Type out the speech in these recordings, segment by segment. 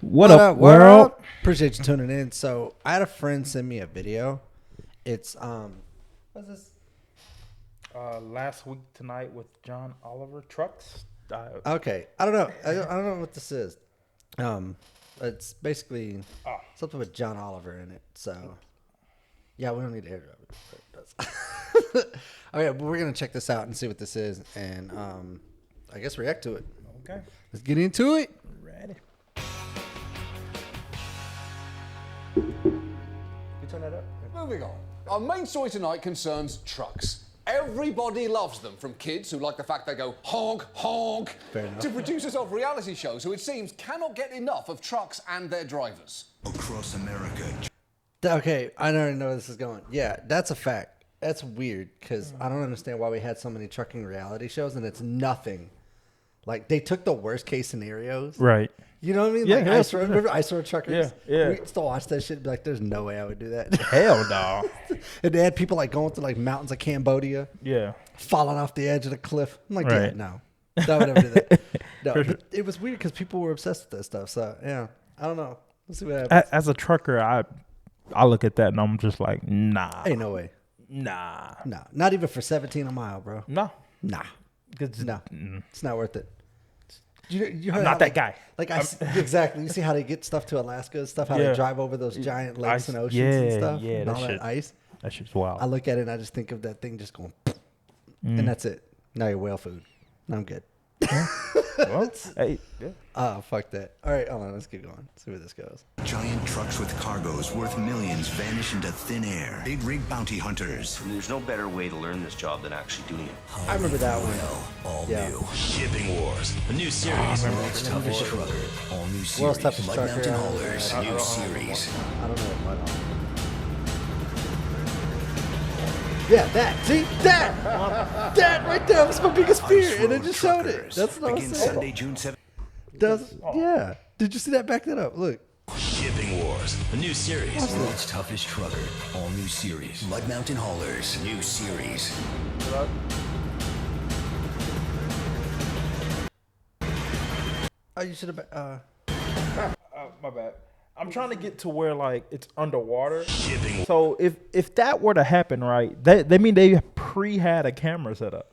What up, world? Appreciate you tuning in. So I had a friend send me a video. It's what's this? Last week tonight with John Oliver trucks. Okay, I don't know. I don't know what this is. It's basically something with John Oliver in it. So yeah, we don't need to airdrop it. But it does. Okay, but we're gonna check this out and see what this is, and I guess react to it. Okay, let's get into it. Ready? You turn that up. Moving on. Our main story tonight concerns trucks. Everybody loves them, from kids who like the fact they go honk, honk, to producers of reality shows who it seems cannot get enough of trucks and their drivers. Across America. Okay, I already know where this is going. Yeah, that's a fact. That's weird because I don't understand why we had so many trucking reality shows and it's nothing. Like, they took the worst case scenarios. Right. You know what I mean? Yeah, like, yeah, remember Ice Road Truckers? Yeah. We still watch that shit and be like, there's no way I would do that. Hell no. And they had people like going through like mountains of Cambodia. Yeah. Falling off the edge of the cliff. I'm like, right. yeah, no. I would never do that. No, sure. But it was weird because people were obsessed with that stuff. So, yeah. I don't know. Let's see what happens. As a trucker, I look at that and I'm just like, nah. Ain't no way. Nah. No. Not even for 17 a mile, bro. No. Nah. No. It's not worth it. You I'm not that guy. Like exactly. You see how they get stuff to Alaska and stuff, how they drive over those giant lakes and oceans and stuff? Yeah, and all that ice. That shit's wild. I look at it and I just think of that thing just going, and that's it. Now you're whale food. I'm good. Well, hey, yeah. Oh, fuck that. All right, hold on. Let's keep going. See where this goes. Giant trucks with cargoes worth millions vanish into thin air. Big rig bounty hunters. There's no better way to learn this job than actually doing it. I remember that one. All Yeah. new. Shipping Wars. A new series. World's toughest trucker. All new series. World's toughest Mud trucker. Mountain Haulers. New series. I don't know what Mud Haulers. Yeah, that. See? That! That right there was my biggest fear, and it just showed it. That's what I was Begins saying. Sunday, June 7th. Yeah. Did you see that? Back that up. Look. Shipping Wars. A new series. World's toughest trucker. All new series. Mud Mountain Haulers. New series. Oh, you should have. My bad. I'm trying to get to where like it's underwater. Shipping. So if that were to happen, right, they mean they had a camera set up.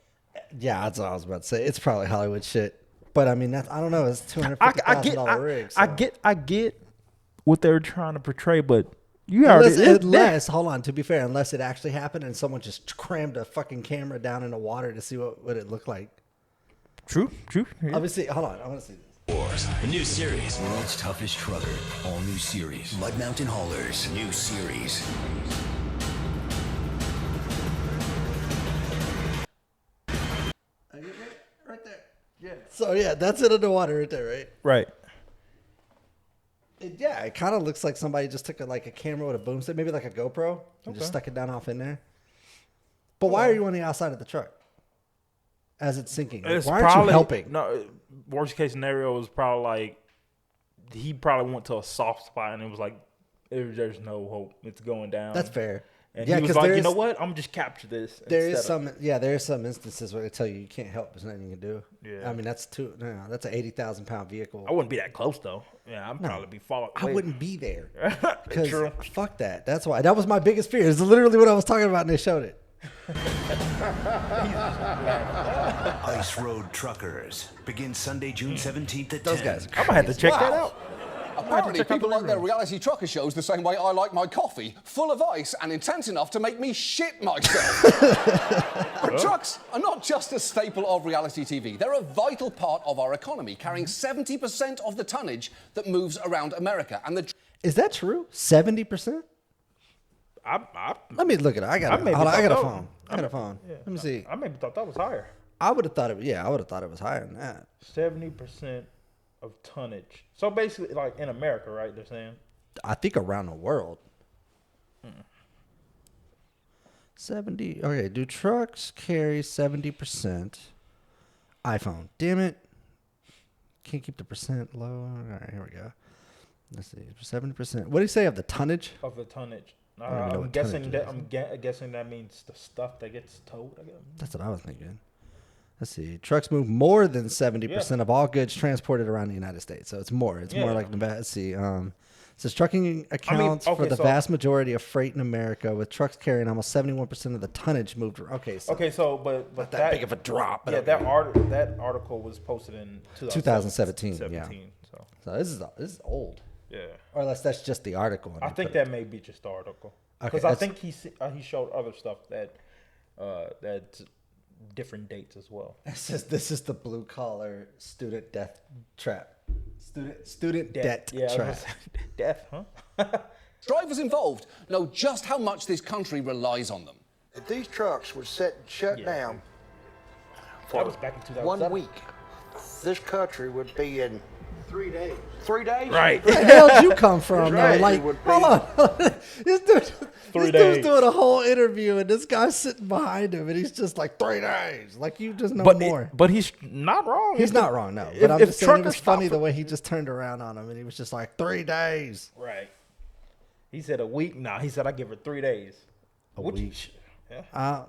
Yeah, that's what I was about to say. It's probably Hollywood shit. But I mean, that's, I don't know. It's $250,000 rig. So. I get what they're trying to portray, but you already unless hold on. To be fair, unless it actually happened and someone just crammed a fucking camera down in the water to see what it looked like. True. Yeah. Obviously, hold on. I want to see this. Wars. A new series. World's toughest trucker. All new series. Mud Mountain Haulers. New series. Right there. Yeah. So yeah, that's it underwater right there, right? Right. It kind of looks like somebody just took a camera with a boom stick, maybe like a GoPro, and just stuck it down off in there. But why are you on the outside of the truck as it's sinking? Like, why aren't you helping? No, worst case scenario was probably like he probably went to a soft spot and it was like there's no hope. It's going down. That's fair. And he was like, you know what? I'm just capture this. There is some instances where they tell you can't help. There's nothing you can do. Yeah. I mean, that's an 80,000 pound vehicle. I wouldn't be that close though. Yeah, I'd probably be far away. I wouldn't be there. True. Fuck that. That's why. That was my biggest fear. It's literally what I was talking about, and they showed it. Ice Road Truckers. Begins Sunday, June 17th at 10. Those guys. I'm gonna have to check that out. Apparently, people like their reality trucker shows the same way I like my coffee, full of ice and intense enough to make me shit myself. But trucks are not just a staple of reality TV. They're a vital part of our economy, carrying 70% of the tonnage that moves around America. And is that true? 70%? Let me look at it. I got a phone. I got a phone. Yeah, Let me see. I maybe thought that was higher. I would have thought it. Yeah, I would have thought it was higher than that. 70% of tonnage. So basically, like in America, right? They're saying. I think around the world. 70. Okay, do trucks carry 70%? iPhone. Damn it. Can't keep the percent low. All right, here we go. Let's see. 70%. What do you say of the tonnage? Of the tonnage. don't even know I'm what guessing tonnage that is. guessing that means the stuff that gets towed. I guess. That's what I was thinking. Let's see. Trucks move more than 70% of all goods transported around the United States. So it's more. It's more like Nevada. Let's see. It says trucking accounts for the vast majority of freight in America, with trucks carrying almost 71% of the tonnage moved. Okay, so but not that big of a drop. Yeah, that article was posted in 2017. Yeah. So this is old. Yeah. Or unless that's just the article. I think that may be just the article. Because I think he showed other stuff that different dates as well. It says this is the blue collar student death trap. Student debt trap. Death, huh? Drivers involved know just how much this country relies on them. If these trucks were shut down for That was back in 2007. 1 week, this country would be in 3 days. 3 days? Right. Where the hell did you come from? Right. Like, hold on. This dude's days. doing a whole interview, and this guy's sitting behind him, and he's just like 3 days. Like, you just know more. But he's not wrong. He's not wrong, no. But I'm just saying it was funny the way he just turned around on him, and he was just like 3 days. Right. He said a week. Nah, he said I give her 3 daes. A week. Yeah.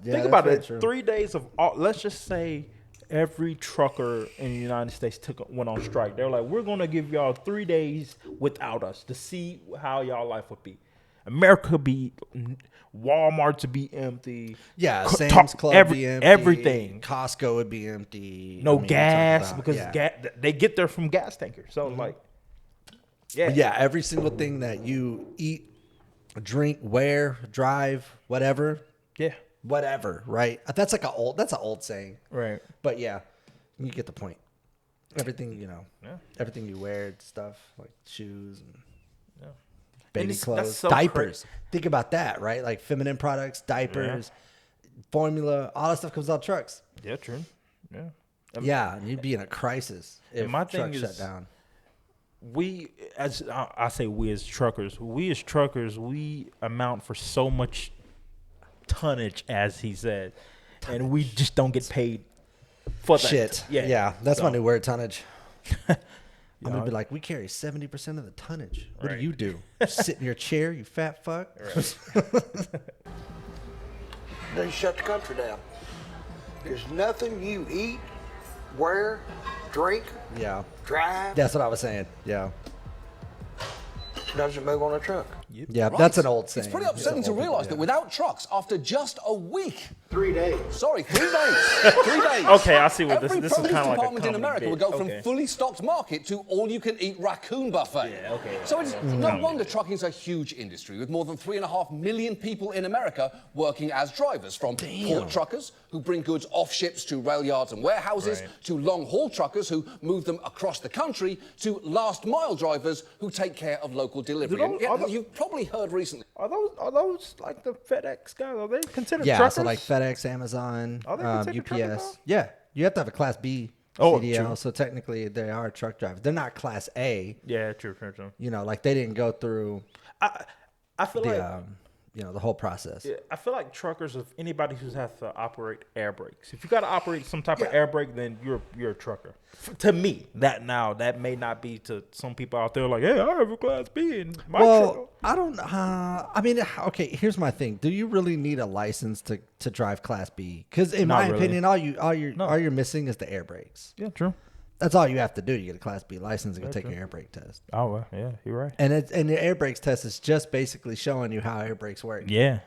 Think about it. True. 3 days of all. Let's just say every trucker in the United States went on strike. They're like, we're gonna give y'all 3 days without us to see how y'all life would be. America be, Walmart to be empty. Yeah, Sam's Club be empty. Everything. Costco would be empty. No gas because they get there from gas tankers. So like, yeah, every single thing that you eat, drink, wear, drive, whatever. Yeah. Whatever, right? That's an old saying. Right. But yeah, you get the point. Everything, everything you wear, stuff like shoes and baby clothes, so diapers. Think about that, right? Like feminine products, diapers, formula, all that stuff comes out trucks. Yeah, true. Yeah. Yeah, you'd be in a crisis if my thing trucks is, shut down. We, as I say, we as truckers, we amount for so much tonnage, as he said, and we just don't get paid for that. Shit. Yeah, that's my new word, tonnage. I'm gonna be like, we carry 70% of the tonnage. What do you do? Sit in your chair, you fat fuck. They shut the country down. There's nothing you eat, wear, drink, drive. That's what I was saying. Yeah. Doesn't move on a truck. Yeah, that's an old saying. It's pretty upsetting to realise that without trucks, after just a week... 3 days. Sorry, 3 days. 3 days. Okay, I see what this is Every kind of like a department in comedy America bit. would go from fully stocked market to all-you-can-eat raccoon buffet. Yeah, okay. So it's no wonder trucking is a huge industry, with more than 3.5 million people in America working as drivers, from port truckers who bring goods off ships to rail yards and warehouses, to long-haul truckers who move them across the country, to last-mile drivers who take care of local delivery. You've probably heard recently. Are those like the FedEx guys? Are they considered Yeah, truckers? so like FedEx, Amazon, Are they considered truckers UPS. now? Yeah, you have to have a Class B CDL, true. so technically they are truck drivers. They're not Class A. Yeah, true. Like they didn't go through I feel like the whole process. Yeah, I feel like truckers, if anybody who has to operate air brakes, if you got to operate some type of air brake, then you're a trucker. To me, that may not be to some people out there. Like, hey, I have a Class B in my truck. I don't. I mean, okay. Here's my thing. Do you really need a license to drive Class B? Because in my opinion, all you're missing is the air brakes. Yeah, true. That's all you have to do to get a Class B license and go take your air brake test. Oh, well, yeah, you're right. And the air brakes test is just basically showing you how air brakes work. Yeah.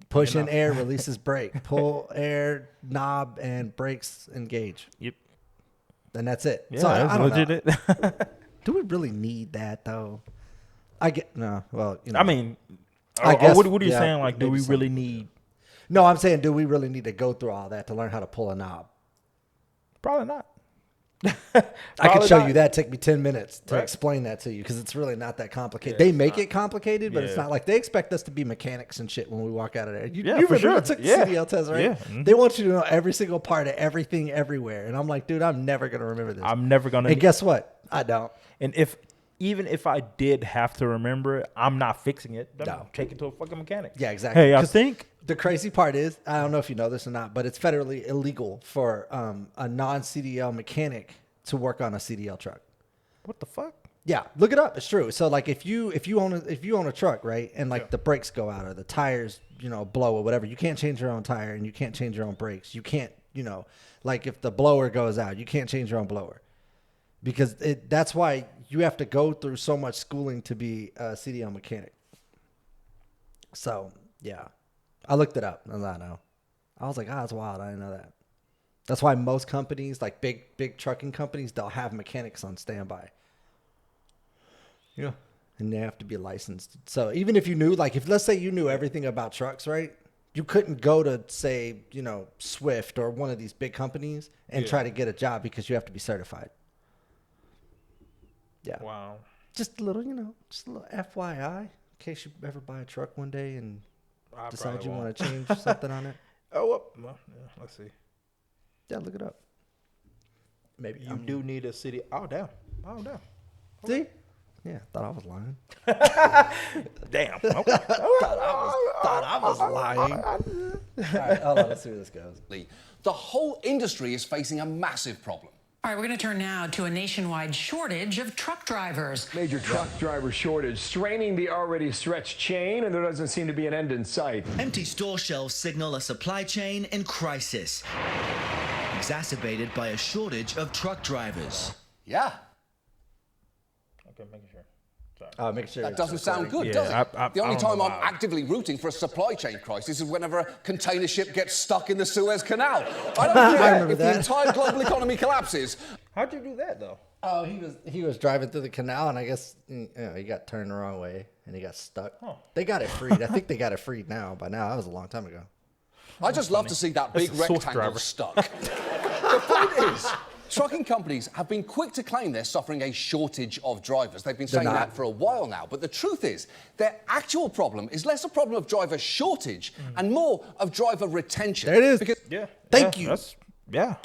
Push in air, releases brake. Pull air, knob, and brakes engage. Yep. And that's it. Yeah, So that's I don't legit. know. Do we really need that though? I mean, I guess. What are you saying? Like, do we really need? No, I'm saying, do we really need to go through all that to learn how to pull a knob? Probably not. I could show you that. Take me 10 minutes to explain that to you because it's really not that complicated. They make it complicated, but it's not like they expect us to be mechanics and shit when we walk out of there. You for sure. took the CDL test, right? Yeah. Mm-hmm. They want you to know every single part of everything everywhere. And I'm like, dude, I'm never going to remember this. I'm never going to. And guess what? I don't. And even if I did have to remember it, I'm not fixing it. No. Take it to a fucking mechanic. Yeah, exactly. Hey, I think the crazy part is, I don't know if you know this or not, but it's federally illegal for a non-CDL mechanic to work on a CDL truck. what the fuck? Yeah, look it up. It's true. So like if you own a truck, right, and like the brakes go out or the tires, blow or whatever, you can't change your own tire and you can't change your own brakes. You can't, like if the blower goes out, you can't change your own blower because that's why you have to go through so much schooling to be a CDL mechanic. So yeah, I looked it up. As I know, I was like, that's wild. I didn't know that. That's why most companies, like big trucking companies, they'll have mechanics on standby. Yeah. And they have to be licensed. So even if you knew, like if let's say you knew everything about trucks, right? You couldn't go to say, Swift or one of these big companies and try to get a job because you have to be certified. Yeah. Wow. Just a little, just a little FYI in case you ever buy a truck one day and decide you want to change something on it. Well, yeah, let's see. Yeah, look it up. Maybe You do need a city. Oh, damn. See? Yeah, thought I was lying. Damn. Okay. Thought I was lying. All right, hold on, let's see where this goes. The whole industry is facing a massive problem. All right, we're going to turn now to a nationwide shortage of truck drivers. Major truck driver shortage straining the already stretched chain, and there doesn't seem to be an end in sight. Empty store shelves signal a supply chain in crisis, exacerbated by a shortage of truck drivers. Yeah. Okay, making sure. Make sure That doesn't sound good, does it? The only I don't time know I'm how. actively rooting for a supply chain crisis is whenever a container ship gets stuck in the Suez Canal. I don't care if the entire global economy collapses. How'd you do that, though? Oh, he was driving through the canal, and I guess he got turned the wrong way, and he got stuck. Huh. They got it freed. I think they got it freed now. By now, that was a long time ago. I just love to see that big That's a Swift rectangle driver. stuck. The point is, trucking companies have been quick to claim they're suffering a shortage of drivers. They've been saying that for a while now. But the truth is, their actual problem is less a problem of driver shortage and more of driver retention. There it is. Because Thank you. Yeah.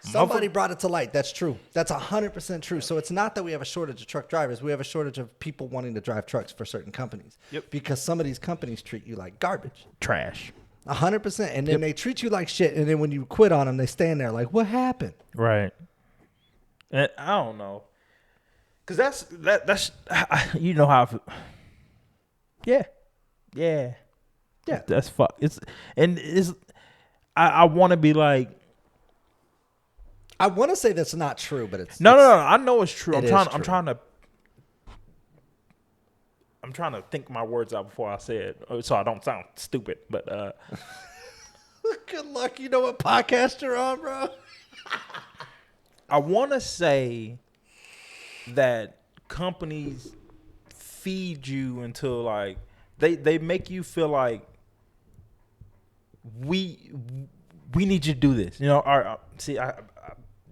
Somebody brought it to light. That's true. That's 100% true. So it's not that we have a shortage of truck drivers. We have a shortage of people wanting to drive trucks for certain companies. Yep. Because some of these companies treat you like garbage. Trash. 100%. And then they treat you like shit. And then when you quit on them, they stand there like, what happened? Right. And I don't know. Because that's you know how I feel. Yeah. That's fuck. I want to be like, I want to say that's not true, but it's no. I know it's true. It is I'm true. trying to think my words out before I say it, so I don't sound stupid. But good luck. You know what podcast you're on, bro? I want to say that companies feed you until like they make you feel like we need you to do this. I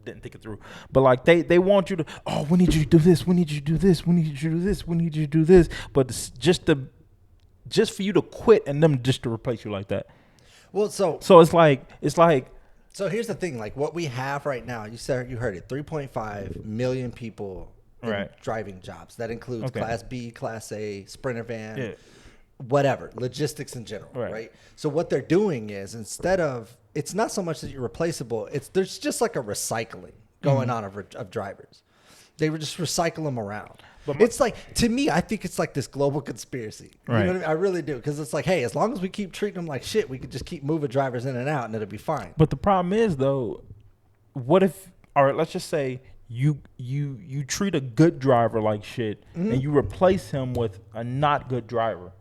didn't think it through, but like they want you to, we need you to do this, we need you to do this, we need you to do this, we need you to do this, but it's just for you to quit and them just to replace you like that. Well, so it's like so here's the thing, like what we have right now, you heard it, 3.5 million people in driving jobs. That includes Class B, Class A, Sprinter van, whatever, logistics in general, right? So what they're doing is, instead of, it's not so much that you're replaceable, there's just like a recycling going on of drivers. They would just recycle them around. But it's like, to me, I think it's like this global conspiracy. You know what I mean? I really do. Because it's like, hey, as long as we keep treating them like shit, we could just keep moving drivers in and out and it'll be fine. But the problem is, though, what if, all right, let's just say you treat a good driver like shit and you replace him with a not good driver.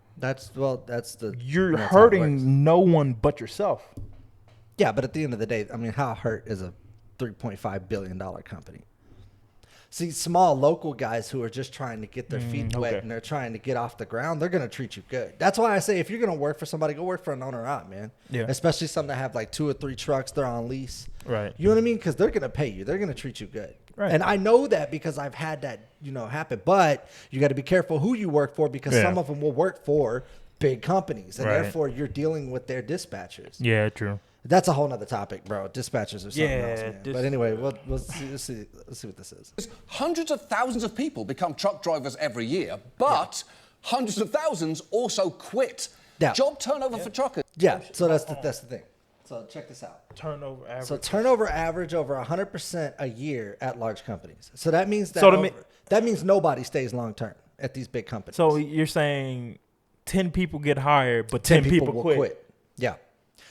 You're hurting no one but yourself. Yeah, but at the end of the day, I mean, how hurt is a $3.5 billion company? See, small local guys who are just trying to get their feet wet and they're trying to get off the ground, they're going to treat you good. That's why I say, if you're going to work for somebody, go work for an owner out, man. Yeah. Especially some that have like 2 or 3 trucks, they're on lease. Right. You know what I mean? Because they're going to pay you. They're going to treat you good. Right. And I know that because I've had that, happen. But you got to be careful who you work for, because some of them will work for big companies. And therefore, you're dealing with their dispatchers. Yeah, true. That's a whole nother topic, bro. Dispatchers are something else, man. But anyway, let's see what this is. Hundreds of thousands of people become truck drivers every year, but hundreds of thousands also quit. Yeah. Job turnover for truckers. Yeah, so that's the thing. So check this out. Turnover average. So turnover average over 100% a year at large companies. So that means that That means nobody stays long term at these big companies. So you're saying 10 people get hired, but 10 people will quit. Yeah.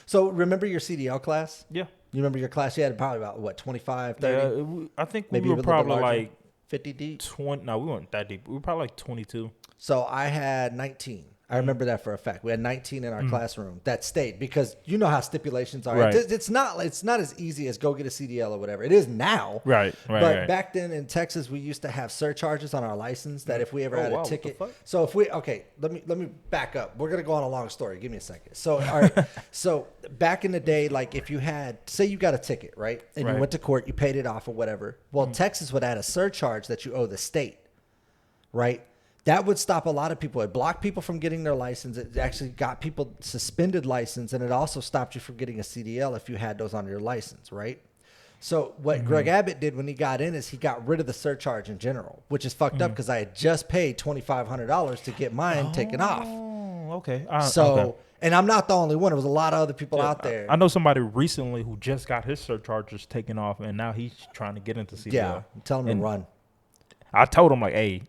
So remember your CDL class? Yeah. You remember your class? You had probably about, what, 25, 30? Yeah, I think Maybe we a were little bit probably larger? like 50 deep? 20. No, we weren't that deep. We were probably like 22. So I had 19. I remember that for a fact. We had 19 in our classroom that stayed because you know how stipulations are. Right. It's not as easy as go get a CDL or whatever. It is now. Right. But back then in Texas, we used to have surcharges on our license that if we ever had a ticket. So if we let me back up. We're gonna go on a long story. Give me a second. So all right. So back in the day, like if you had, say you got a ticket, right, and you went to court, you paid it off or whatever. Well, Texas would add a surcharge that you owe the state, right? That would stop a lot of people. It blocked people from getting their license. It actually got people suspended license, and it also stopped you from getting a CDL if you had those on your license, right? So what Greg Abbott did when he got in is he got rid of the surcharge in general, which is fucked up because I had just paid $2,500 to get mine taken off. Oh, okay. And I'm not the only one. There was a lot of other people out there. I know somebody recently who just got his surcharges taken off, and now he's trying to get into CDL. Yeah, tell him to run. I told him, like, hey,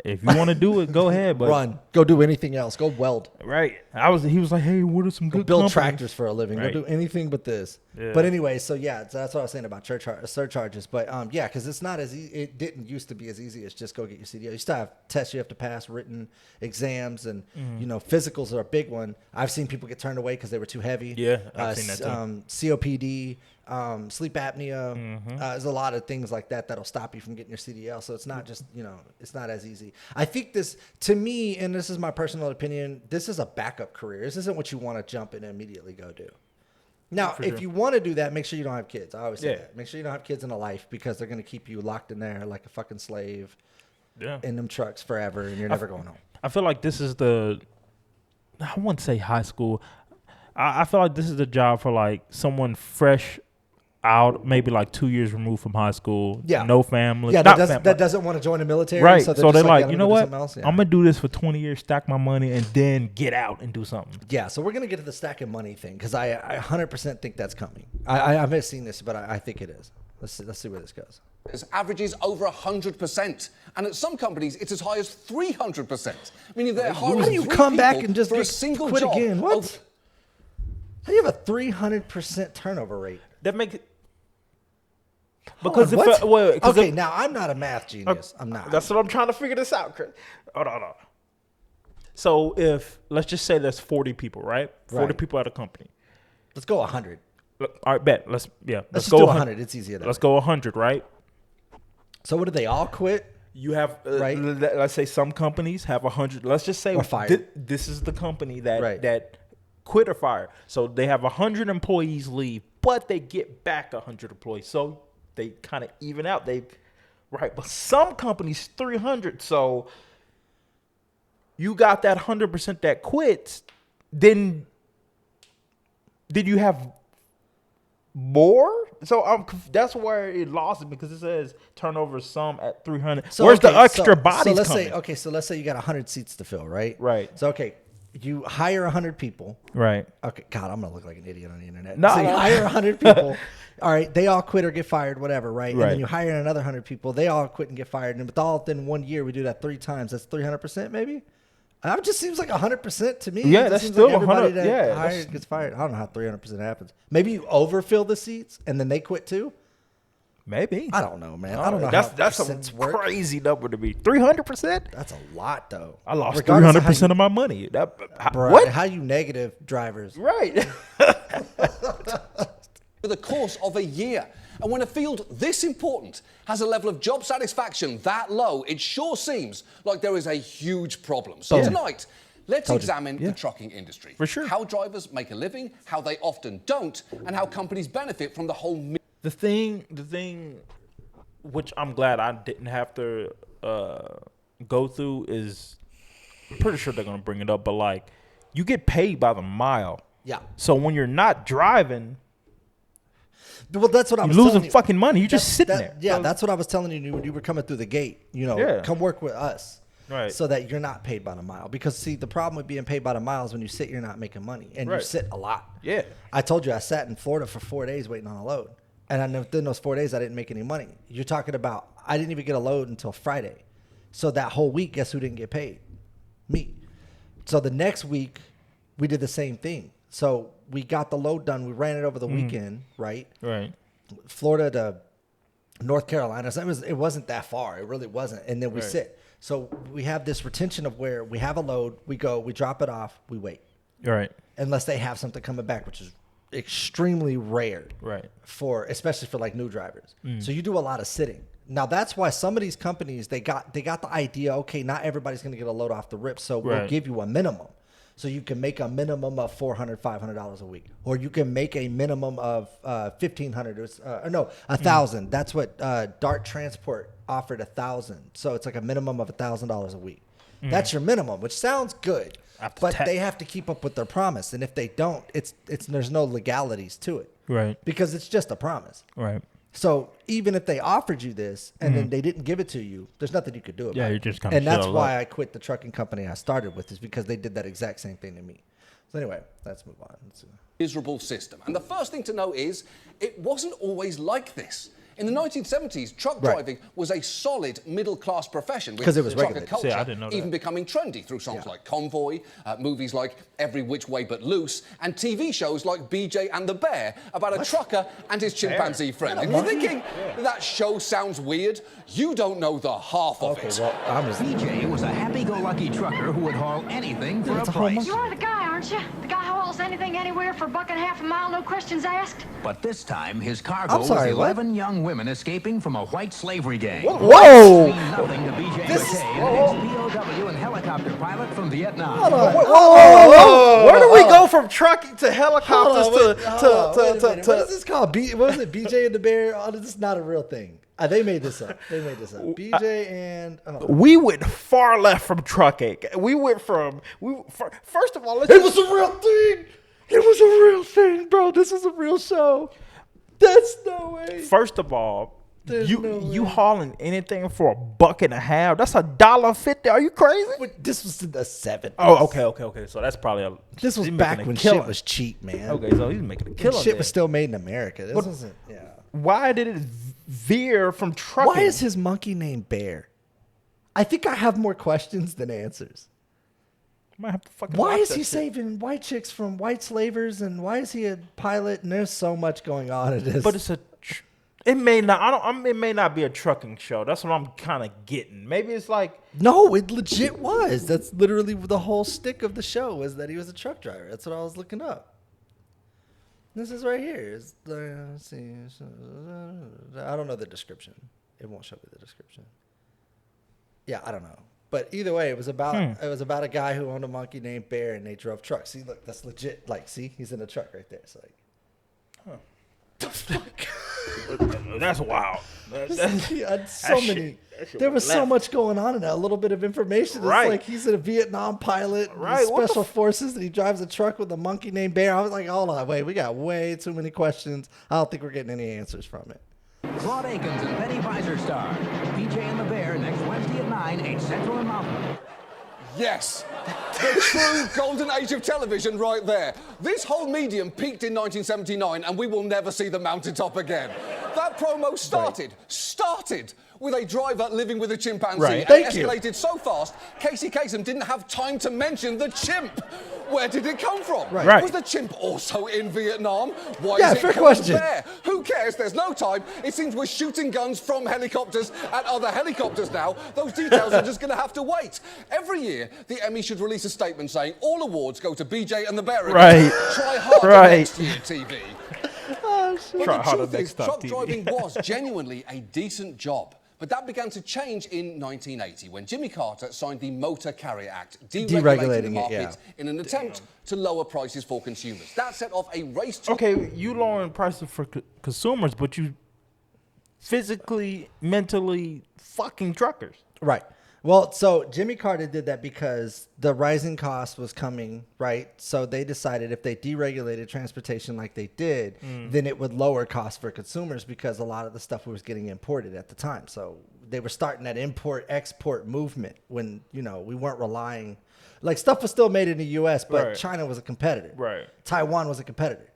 if you want to do it, go ahead. But run. Go do anything else. Go weld. Right. He was like, hey, what are some good build companies? Tractors for a living. Right. Go do anything but this. Yeah. But anyway, so yeah, so that's what I was saying about surcharges. But yeah, because it's not as easy. It didn't used to be as easy as just go get your CDL. You still have tests you have to pass, written exams, and physicals are a big one. I've seen people get turned away because they were too heavy. Yeah, I've seen that too. COPD. Sleep apnea. There's a lot of things like that that'll stop you from getting your CDL. So it's not just, it's not as easy. I think this, to me, and this is my personal opinion, this is a backup career. This isn't what you want to jump in and immediately go do. Now, if you want to do that, make sure you don't have kids. I always say that. Make sure you don't have kids in a life because they're going to keep you locked in there like a fucking slave in them trucks forever and you're never going home. I feel like this is I wouldn't say high school. I feel like this is the job for like someone fresh out, maybe like 2 years removed from high school. Yeah. No family. Yeah, that doesn't want to join the military. Right. So they're like, you know what? Yeah. I'm going to do this for 20 years, stack my money, and then get out and do something. Yeah, so we're going to get to the stacking money thing because I 100% think that's coming. I haven't seen this, but I think it is. Let's see where this goes. Averages over 100%, and at some companies it's as high as 300%. Meaning they're hiring How do you come back and just for a single quit job again? What? How do you have a 300% turnover rate? That makes it because okay, now I'm not a math genius. I'm not. That's what I'm trying to figure this out, Chris. Hold on. So if let's just say there's 40 people, right? 40 people at a company. Let's go 100. All right, bet. Let's go 100. It's easier. Let's go 100, right? So what, do they all quit? You have right. Let's say some companies have 100. Let's just say this is the company that quit or fired. So they have 100 employees leave, but they get back 100 employees. So they kind of even out. But some companies 300. So you got that 100% that quits. Then you have more. So that's where it lost me because it says turnover some at 300. So where's the extra bodies coming? So let's say you got 100 seats to fill, right? Right. So you hire 100 people. Right. Okay. God, I'm gonna look like an idiot on the internet. No. So you hire 100 people. All right. They all quit or get fired, whatever. Right. And then you hire another 100 people. They all quit and get fired. And all within 1 year, we do that 3 times. That's 300% maybe. It just seems like 100% to me. Yeah, that's still 100. That hired gets fired. I don't know how 300% happens. Maybe you overfill the seats and then they quit too. Maybe. I don't know, man. I don't know. That's a crazy number to be. 300%. That's a lot, though. I lost 300% of my money. What? How you negative drivers? Right. For the course of a year. And when a field this important has a level of job satisfaction that low, it sure seems like there is a huge problem. So tonight, let's examine the trucking industry. For sure. How drivers make a living, how they often don't, and how companies benefit from the whole... The thing which I'm glad I didn't have to go through is, I'm pretty sure they're going to bring it up, but like, you get paid by the mile. Yeah. So when you're not driving... Well, that's what I was losing telling you. fucking money. You're just sitting there. Yeah, that's what I was telling you when you were coming through the gate. Come work with us. Right. So that you're not paid by the mile. Because, see, the problem with being paid by the mile is when you sit, you're not making money. And you sit a lot. Yeah. I told you I sat in Florida for 4 days waiting on a load. And within those 4 days, I didn't make any money. You're talking about, I didn't even get a load until Friday. So that whole week, guess who didn't get paid? Me. So the next week, we did the same thing. So we got the load done. We ran it over the weekend, right? Right. Florida to North Carolina. So it wasn't that far. It really wasn't. And then we sit. So we have this retention of where we have a load, we go, we drop it off, we wait. Right. Unless they have something coming back, which is extremely rare. Right. Especially for like new drivers. So you do a lot of sitting. Now that's why some of these companies, they got the idea, okay, not everybody's going to get a load off the rip. So we'll give you a minimum. So you can make a minimum of $400, $500 a week, or you can make a minimum of $1,500 no, $1,000. That's what Dart Transport offered, $1,000. So it's like a minimum of $1,000 a week. That's your minimum, which sounds good, but they have to keep up with their promise. And if they don't, there's no legalities to it, Right. Because it's just a promise. Right. So even if they offered you this and then they didn't give it to you, there's nothing you could do about it. Yeah, you just kind of. And that's why I quit the trucking company I started with, is because they did that exact same thing to me. So anyway, let's move on. Miserable system. And the first thing to know is it wasn't always like this. In the 1970s, truck driving was a solid middle-class profession, with 'Cause it was trucker regulated. culture See, I didn't know that. even becoming trendy through songs like Convoy, movies like Every Which Way But Loose, and TV shows like BJ and the Bear about a trucker and his chimpanzee friend. And you're thinking, that show sounds weird? You don't know the half of it. Well, BJ was a happy-go-lucky trucker who would haul anything for a price. You are the guy, aren't you? The guy who hauls anything anywhere for $1.50 a mile, no questions asked? But this time, his cargo was 11 young women escaping from a white slavery gang. Whoa! Nothing to BJ McKay, an ex-POW and helicopter pilot from Vietnam. Whoa! Where do we go from trucking to helicopters What is this called? What was it? BJ and the Bear? Oh, this is not a real thing. They made this up. BJ and... We went far left from trucking. We went from... First of all, it was a real thing! It was a real thing, bro. This is a real show. That's no way. First of all, you hauling anything for $1.50? That's $1.50. Are you crazy? This was in the 70s. Oh, okay. So that's probably this was back when shit was cheap, man. Okay, so he's making a killing. Shit was still made in America. This wasn't. Yeah. Why did it veer from trucking? Why is his monkey named Bear? I think I have more questions than answers. Might have to fucking why watch is that he shit. saving white chicks from white slavers, and why is he a pilot? And there's so much going on in this. But it's it may not. It may not be a trucking show. That's what I'm kind of getting. Maybe it's like no, it legit was. That's literally the whole stick of the show, was that he was a truck driver. That's what I was looking up. This is right here. It's let's see. I don't know the description. It won't show me the description. Yeah, I don't know. But either way, it was about a guy who owned a monkey named Bear, and they drove trucks. See, look, that's legit. Like, see, he's in a truck right there. It's like, the fuck? That's wild. There was so much going on in that. A little bit of information. It's like he's a Vietnam pilot, special forces, and he drives a truck with a monkey named Bear. I was like, hold on, wait, we got way too many questions. I don't think we're getting any answers from it. Claude Akins and Betty Weiser star. BJ and the Bear next Wednesday at 9, 8 Central and Mountain. Yes, the true golden age of television right there. This whole medium peaked in 1979, and we will never see the mountaintop again. That promo started with a driver living with a chimpanzee. Right. And it escalated so fast, Casey Kasem didn't have time to mention the chimp. Where did it come from? Right. Was the chimp also in Vietnam? Why Yeah, is it fair called question. Bear? Who cares? There's no time. It seems we're shooting guns from helicopters at other helicopters now. Those details are just going to have to wait. Every year, the Emmy should release a statement saying all awards go to BJ and the Bear. Right. Try harder Right. next year, TV. But Try the harder truth is, next time, truck TV. driving was genuinely a decent job. But that began to change in 1980 when Jimmy Carter signed the Motor Carrier Act, deregulating the market in an attempt to lower prices for consumers. That set off a race to... Okay, you lowering prices for consumers, but you physically, mentally fucking truckers. Right. Well, so Jimmy Carter did that because the rising cost was coming, right? So they decided if they deregulated transportation like they did, then it would lower costs for consumers because a lot of the stuff was getting imported at the time. So they were starting that import-export movement when, we weren't relying. Like, stuff was still made in the U.S., but China was a competitor. Right. Taiwan was a competitor.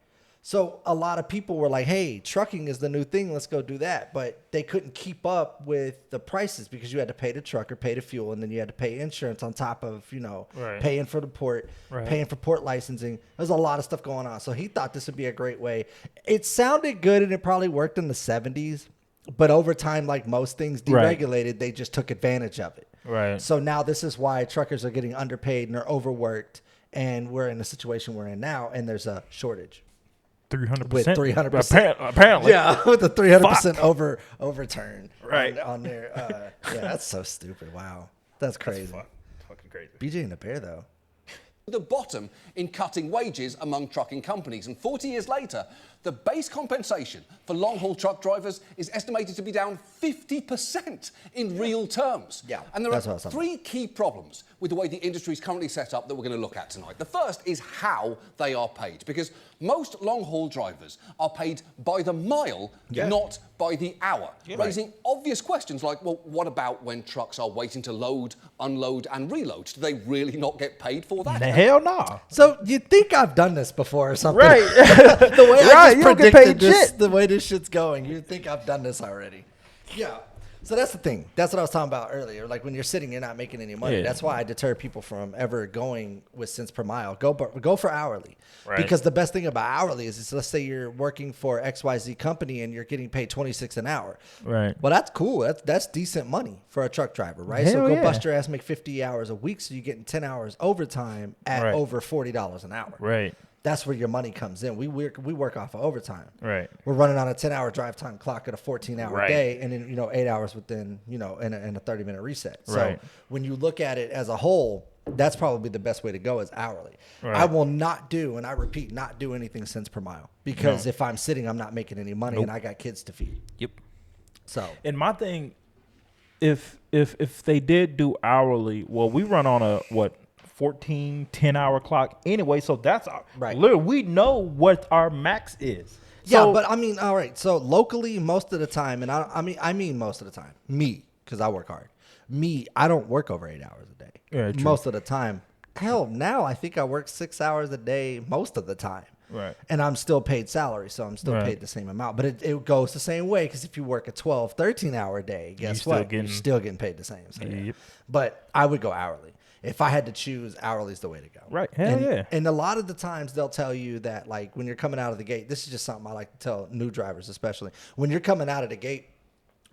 So a lot of people were like, hey, trucking is the new thing. Let's go do that. But they couldn't keep up with the prices because you had to pay the trucker, pay the fuel, and then you had to pay insurance on top of, paying for the port, paying for port licensing. There's a lot of stuff going on. So he thought this would be a great way. It sounded good and it probably worked in the 70s. But over time, like most things deregulated, they just took advantage of it. Right. So now this is why truckers are getting underpaid and are overworked. And we're in the situation we're in now, and there's a shortage. 300%. With 300%. Apparently. Yeah, with a 300% overturn. Right. On there. Yeah, that's so stupid. Wow. That's crazy. That's fucking crazy. BJ and the Bear, though. The bottom in cutting wages among trucking companies. And 40 years later, the base compensation for long-haul truck drivers is estimated to be down 50% in real terms. Yeah, and there are three key problems with the way the industry is currently set up that we're going to look at tonight. The first is how they are paid, because most long-haul drivers are paid by the mile, not by the hour, raising obvious questions like, well, what about when trucks are waiting to load, unload, and reload? Do they really not get paid for that? Hell no. So you think I've done this before or something? Right. The way I just predicted this, shit. the way this shit's going, you think I've done this already. Yeah. So that's the thing. That's what I was talking about earlier. Like when you're sitting, you're not making any money. Yeah. That's why I deter people from ever going with cents per mile. Go for hourly. Right. Because the best thing about hourly is let's say you're working for XYZ company and you're getting paid $26 an hour. Right. Well, that's cool. That's decent money for a truck driver, right? Hell so go yeah. bust your ass, make 50 hours a week, so you're getting 10 hours overtime at Right. over $40 an hour. Right. That's where your money comes in. We work off of overtime. Right. We're running on a 10-hour drive time clock at a 14-hour Right. day, and then 8 hours within in a 30-minute reset. So Right. when you look at it as a whole, that's probably the best way to go is hourly. Right. I will not do, and I repeat, not do anything cents per mile because if I'm sitting, I'm not making any money, and I got kids to feed. Yep. So And my thing, if they did do hourly, well, we run on a 10-hour clock anyway, so that's Right. literally we know what our max is. Yeah, So- but I mean, all right. So locally, most of the time, and I mean most of the time, me, because I work hard. I don't work over 8 hours a day. Yeah, true. Most of the time. Hell, now I think I work 6 hours a day most of the time. Right. And I'm still paid salary, so I'm still Right. paid the same amount. But it goes the same way because if you work a 12, 13-hour day, guess what? You're still getting paid the same. So, yeah. Yep. But I would go hourly. If I had to choose, hourly is the way to go. Right. Hell yeah. And a lot of the times they'll tell you that, like, when you're coming out of the gate, this is just something I like to tell new drivers, especially. When you're coming out of the gate,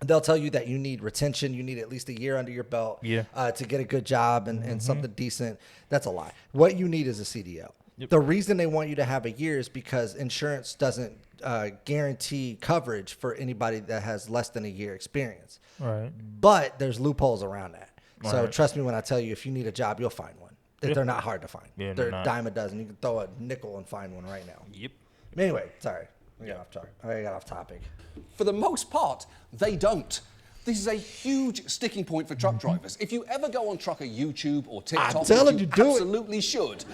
they'll tell you that you need retention. You need at least a year under your belt to get a good job and something decent. That's a lie. What you need is a CDL. Yep. The reason they want you to have a year is because insurance doesn't guarantee coverage for anybody that has less than a year experience. Right. But there's loopholes around that. So Right. trust me when I tell you, if you need a job, you'll find one. They're not hard to find. Yeah, they're they're a not. dime a dozen. You can throw a nickel and find one right now. Yep. Anyway, sorry. I got off topic. For the most part, they don't. This is a huge sticking point for truck drivers. If you ever go on Trucker YouTube or TikTok, I'm telling which you, do it. absolutely should,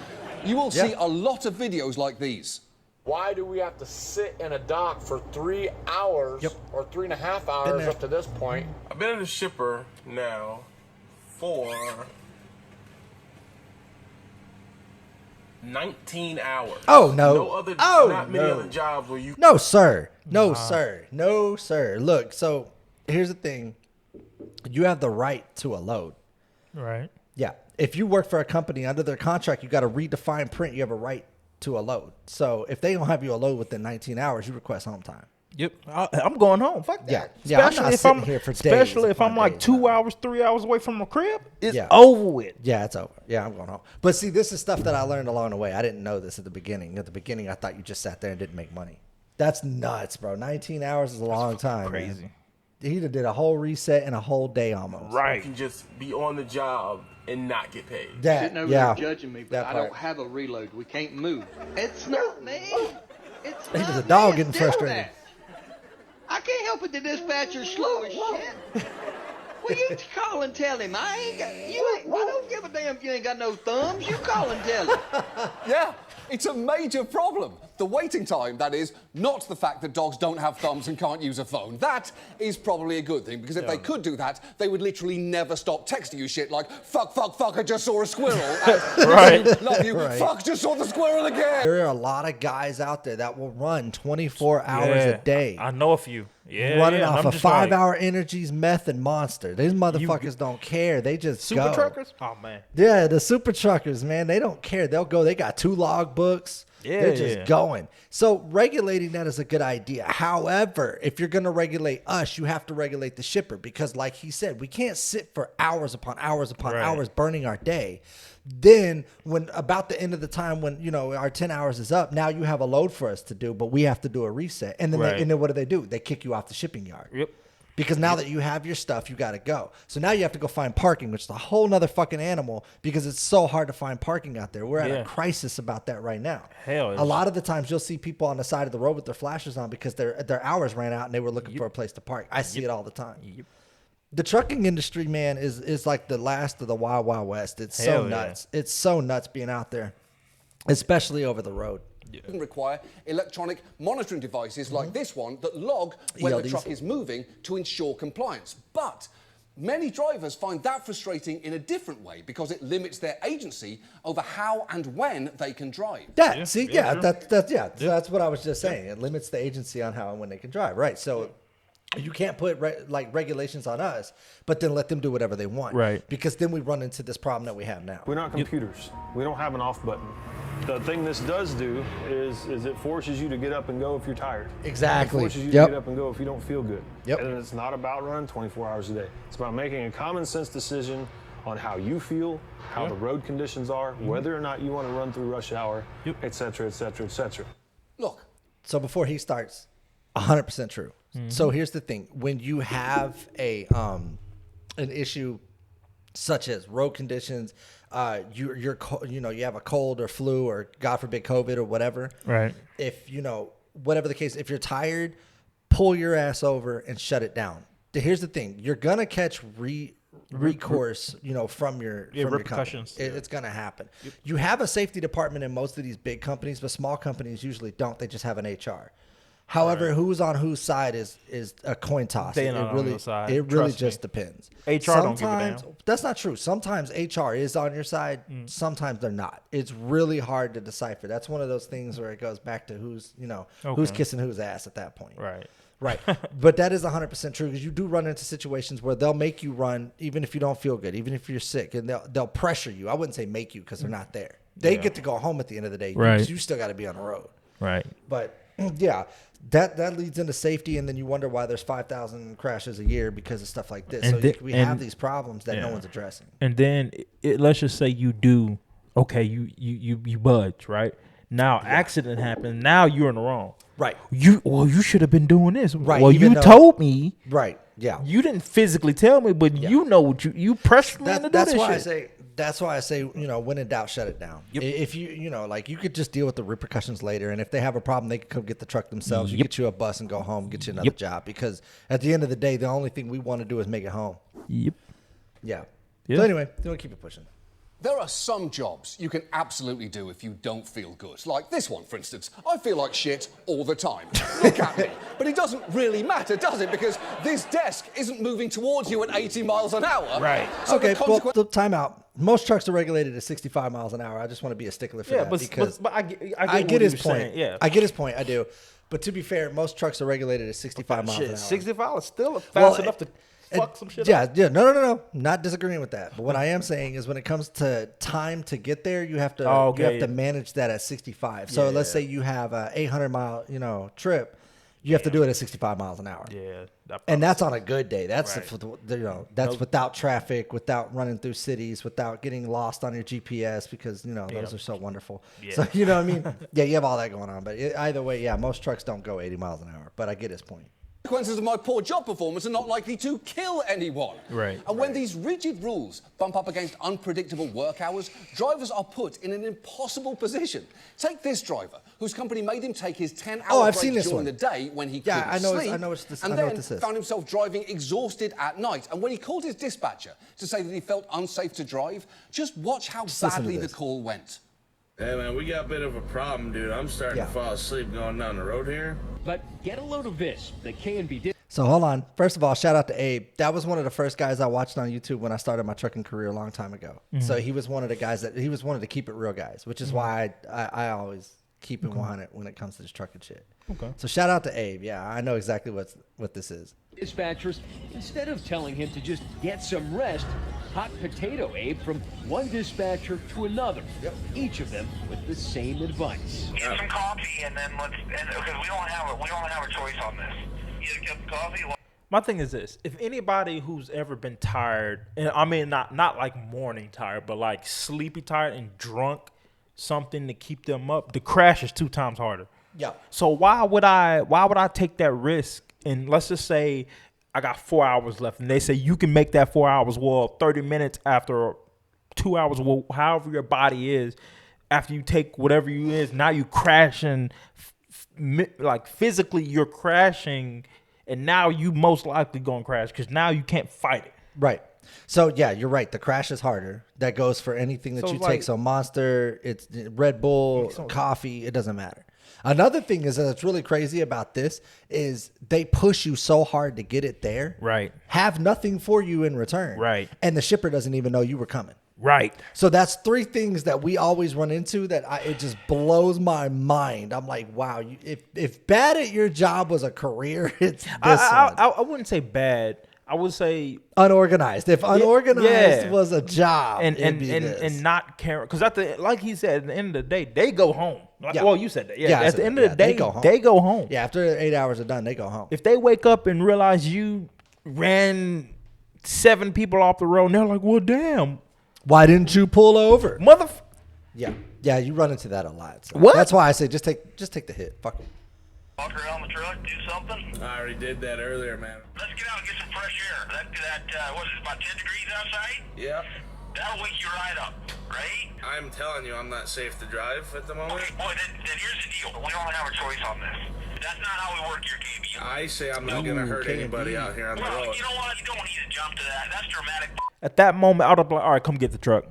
you will see a lot of videos like these. Why do we have to sit in a dock for 3 hours or 3.5 hours up to this point? I've been in a shipper now for 19 hours. Oh, no. Not many other jobs where you... No, sir. No, sir. No, sir. Look, so here's the thing. You have the right to a load. Right. Yeah. If you work for a company under their contract, you got to redefine print. You have a right to a load. So if they don't have you a load within 19 hours, you request home time. Yep. I'm going home. Fuck that. Yeah. I'm not sitting here for days. Especially if upon I'm like days, 2 hours, 3 hours away from my crib. It's Yeah. over with. Yeah, it's over. Yeah, I'm going home. But see, this is stuff that I learned along the way. I didn't know this at the beginning. At the beginning, I thought you just sat there and didn't make money. That's nuts, bro. 19 hours is a long time. Crazy. Man. He did a whole reset in a whole day almost. You can just be on the job and not get paid. Sitting over there judging me, but I don't have a reload. We can't move. It's not me. It's He not was a dog me. getting It's doing frustrated. that. I can't help it. The dispatcher's slow as shit. Well, you call and tell him. I don't give a damn if you ain't got no thumbs. You call and tell him. Yeah, it's a major problem. The waiting time, that is, not the fact that dogs don't have thumbs and can't use a phone. That is probably a good thing, because if they could do that, they would literally never stop texting you shit like, fuck, fuck, fuck, I just saw a squirrel. And, Right. Love you. Fuck, just saw the squirrel again. There are a lot of guys out there that will run 24 hours a day. I know a few. Yeah, running yeah, off I'm of just 5-hour energies, meth, and Monster. These motherfuckers don't care. They just Super go. truckers? Oh, man. Yeah, the super truckers, man. They don't care. They'll go. They got 2 log books. Yeah, They're just going. So regulating that is a good idea. However, if you're going to regulate us, you have to regulate the shipper, because like he said, we can't sit for hours upon hours upon hours burning our day. Then when about the end of the time when, you know, our 10 hours is up, now you have a load for us to do, but we have to do a reset. And then and then what do? They kick you off the shipping yard. Yep. Because now that you have your stuff, you got to go. So now you have to go find parking, which is a whole nother fucking animal, because it's so hard to find parking out there. We're at a crisis about that right now. Hell, a lot of the times you'll see people on the side of the road with their flashes on because their hours ran out and they were looking for a place to park. I see it all the time. The trucking industry, man, is like the last of the Wild Wild West. It's so nuts. It's so nuts being out there, especially over the road. Doesn't require electronic monitoring devices like this one that log when the truck is moving to ensure compliance. But many drivers find that frustrating in a different way, because it limits their agency over how and when they can drive. That's what I was just saying. It limits the agency on how and when they can drive. Right. So you can't put regulations on us, but then let them do whatever they want. Right. Because then we run into this problem that we have now. We're not computers. We don't have an off button. The thing this does do is it forces you to get up and go if you're tired. Exactly. It forces you to get up and go if you don't feel good. And it's not about running 24 hours a day. It's about making a common sense decision on how you feel, how the road conditions are, whether or not you want to run through rush hour, et cetera, et cetera, et cetera. Look. So before he starts, 100% true. So here's the thing: when you have an issue such as road conditions, you have a cold or flu or God forbid COVID or whatever. Right. If whatever the case, if you're tired, pull your ass over and shut it down. Here's the thing: you're gonna catch recourse, from your repercussions. It's gonna happen. You have a safety department in most of these big companies, but small companies usually don't. They just have an HR. However, who's on whose side is a coin toss. It really just depends. HR don't give a damn. That's not true. Sometimes HR is on your side. Sometimes they're not. It's really hard to decipher. That's one of those things where it goes back to who's kissing whose ass at that point. Right. But that is 100% true, because you do run into situations where they'll make you run even if you don't feel good, even if you're sick, and they'll pressure you. I wouldn't say make you, because they're not there. They get to go home at the end of the day. Right. You still got to be on the road. Right. But yeah, that leads into safety, and then you wonder why there's 5,000 crashes a year because of stuff like this. And so we have these problems that no one's addressing. And then let's just say you do, you budge, right? Now accident happened. Now you're in the wrong. Right. You should have been doing this. Right. Well, you told me. Right. Yeah. You didn't physically tell me, but you know what you pressed me into do this shit. That's why I say, when in doubt, shut it down. Yep. If you could just deal with the repercussions later, and if they have a problem, they can come get the truck themselves. You get you a bus and go home, get you another job, because at the end of the day, the only thing we want to do is make it home. Yep. Yeah. So anyway, we'll keep it pushing. There are some jobs you can absolutely do if you don't feel good. Like this one, for instance. I feel like shit all the time. Look at me. But it doesn't really matter, does it? Because this desk isn't moving towards you at 80 miles an hour. Right. So time out. Most trucks are regulated at 65 miles an hour. I just want to be a stickler for that. But I get his point. Yeah. I get his point. I do. But to be fair, most trucks are regulated at 65 miles an hour. 65 is still fast enough to fuck some shit up. Yeah. No. Not disagreeing with that. But what I am saying is, when it comes to time to get there, you have to manage that at 65. So let's say you have a 800-mile, trip. You have to do it at 65 miles an hour. Yeah. And that's on a good day. That's that's without traffic, without running through cities, without getting lost on your GPS, because those are so wonderful. Yeah. So you know what I mean? Yeah, you have all that going on. But either way, most trucks don't go 80 miles an hour. But I get his point. Consequences of my poor job performance are not likely to kill anyone. Right. And when these rigid rules bump up against unpredictable work hours, drivers are put in an impossible position. Take this driver, whose company made him take his 10-hour break during the day when he couldn't sleep, and then found himself driving exhausted at night. And when he called his dispatcher to say that he felt unsafe to drive, just watch how badly the call went. Hey man, we got a bit of a problem, dude. I'm starting to fall asleep going down the road here. But get a load of this. The K&B So hold on. First of all, shout out to Abe. That was one of the first guys I watched on YouTube when I started my trucking career a long time ago. So he was one of the guys he was one of the keep it real guys, which is why I always keep it 100 when it comes to this trucking shit. Okay. So shout out to Abe. Yeah, I know exactly what this is. dispatchers, instead of telling him to just get some rest, hot potato Abe from one dispatcher to another. Each of them with the same advice. Get some coffee and then because we don't have a choice on this. Either get the coffee. My thing is this: if anybody who's ever been tired, and I mean not like morning tired, but like sleepy tired and drunk something to keep them up, the crash is 2 times harder. Yeah. So why would I take that risk? And let's just say I got 4 hours left, and they say you can make that 4 hours. Well, 30 minutes after 2 hours, well, however your body is, after you take whatever you is, now you crashing, like physically you're crashing, and now you most likely gonna crash because now you can't fight it. Right. So yeah, you're right. The crash is harder. That goes for anything that So, you like- take. So Monster, it's Red Bull, coffee. It doesn't matter. Another thing is that's really crazy about this is they push you so hard to get it there. Right. Have nothing for you in return. Right. And the shipper doesn't even know you were coming. Right. So that's 3 things that we always run into that it just blows my mind. I'm like, wow, if bad at your job was a career, it's this one. I wouldn't say bad. I would say Unorganized. If unorganized was a job, and it'd be this. and not caring, because like he said, at the end of the day, they go home. Like, Yeah. Well, you said that. Yeah. I At said the end that. of the day, they go home. Yeah, after 8 hours are done, they go home. If they wake up and realize you ran 7 people off the road, and they're like, "Well, damn, why didn't you pull over, mother?" Yeah, you run into that a lot. So What? That's why I say just take the hit. Fuck it. Walk around the truck, do something. I already did that earlier, man. Let's get out and get some fresh air. What is it, about 10 degrees outside? Yeah. That'll wake you right up, right? I'm telling you, I'm not safe to drive at the moment. Okay, boy, then here's the deal. We don't have a choice on this. That's not how we work here, KB. I say I'm not going to hurt anybody out here on the road. You know what? You don't need to jump to that. That's dramatic. At that moment, I'd be like, "All right, come get the truck.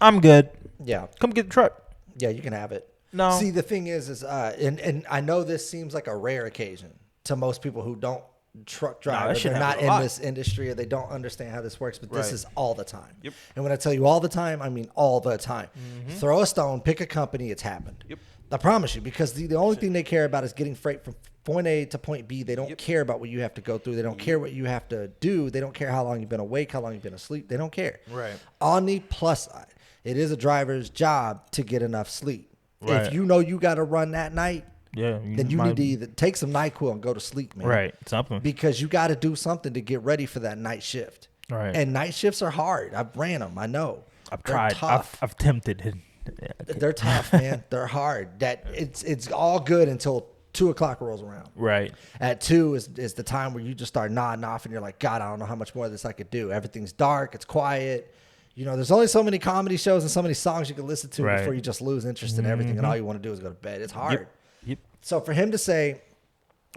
I'm good. Yeah, come get the truck." Yeah, you can have it. No. See, the thing is and I know this seems like a rare occasion to most people who don't truck drive, that or shit they're not happens a in lot. this industry, or they don't understand how this works, but this Right. is all the time. Yep. And when I tell you all the time, I mean all the time. Throw a stone, pick a company, it's happened. Yep. I promise you, because the only thing they care about is getting freight from point A to point B. They don't care about what you have to go through. They don't care what you have to do. They don't care how long you've been awake, how long you've been asleep. They don't care. Right. On the plus side, it is a driver's job to get enough sleep. Right. If you know you got to run that night, Yeah, then you need to either take some NyQuil and go to sleep, man. Right, something. Because you got to do something to get ready for that night shift. Right. And night shifts are hard. I've ran them. I know. I've They're tried. tough. I've attempted it. Yeah, They're tough, man. They're hard. That it's all good until 2 o'clock rolls around. Right. At 2 is the time where you just start nodding off and you're like, God, I don't know how much more of this I could do. Everything's dark. It's quiet. You know, there's only so many comedy shows and so many songs you can listen to Right. before you just lose interest in everything and all you want to do is go to bed. It's hard. Yep. So for him to say,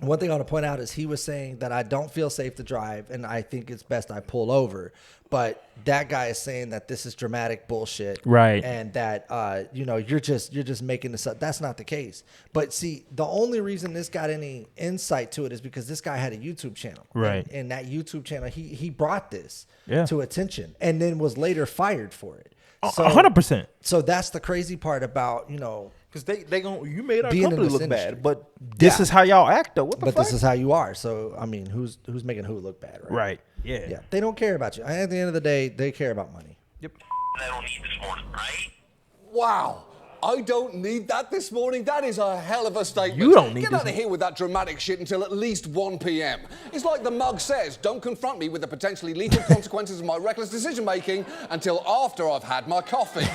one thing I want to point out is he was saying that I don't feel safe to drive and I think it's best I pull over. But that guy is saying that this is dramatic bullshit. Right. And that, you're just making this up. That's not the case. But see, the only reason this got any insight to it is because this guy had a YouTube channel. Right. And that YouTube channel, he brought this Yeah. to attention and then was later fired for it. 100%. So that's the crazy part about, Because they gonna you made our being in company this look industry. bad, but this Yeah. is how y'all act though. What the But fuck? this is how you are. So I mean, who's making who look bad, right? Right. Yeah. Yeah. They don't care about you. At the end of the day, they care about money. I don't need this morning, right? Wow. I don't need that this morning. That is a hell of a statement. You don't need Get this- out of here with that dramatic shit until at least 1 p.m. It's like the mug says, don't confront me with the potentially lethal consequences of my reckless decision-making until after I've had my coffee.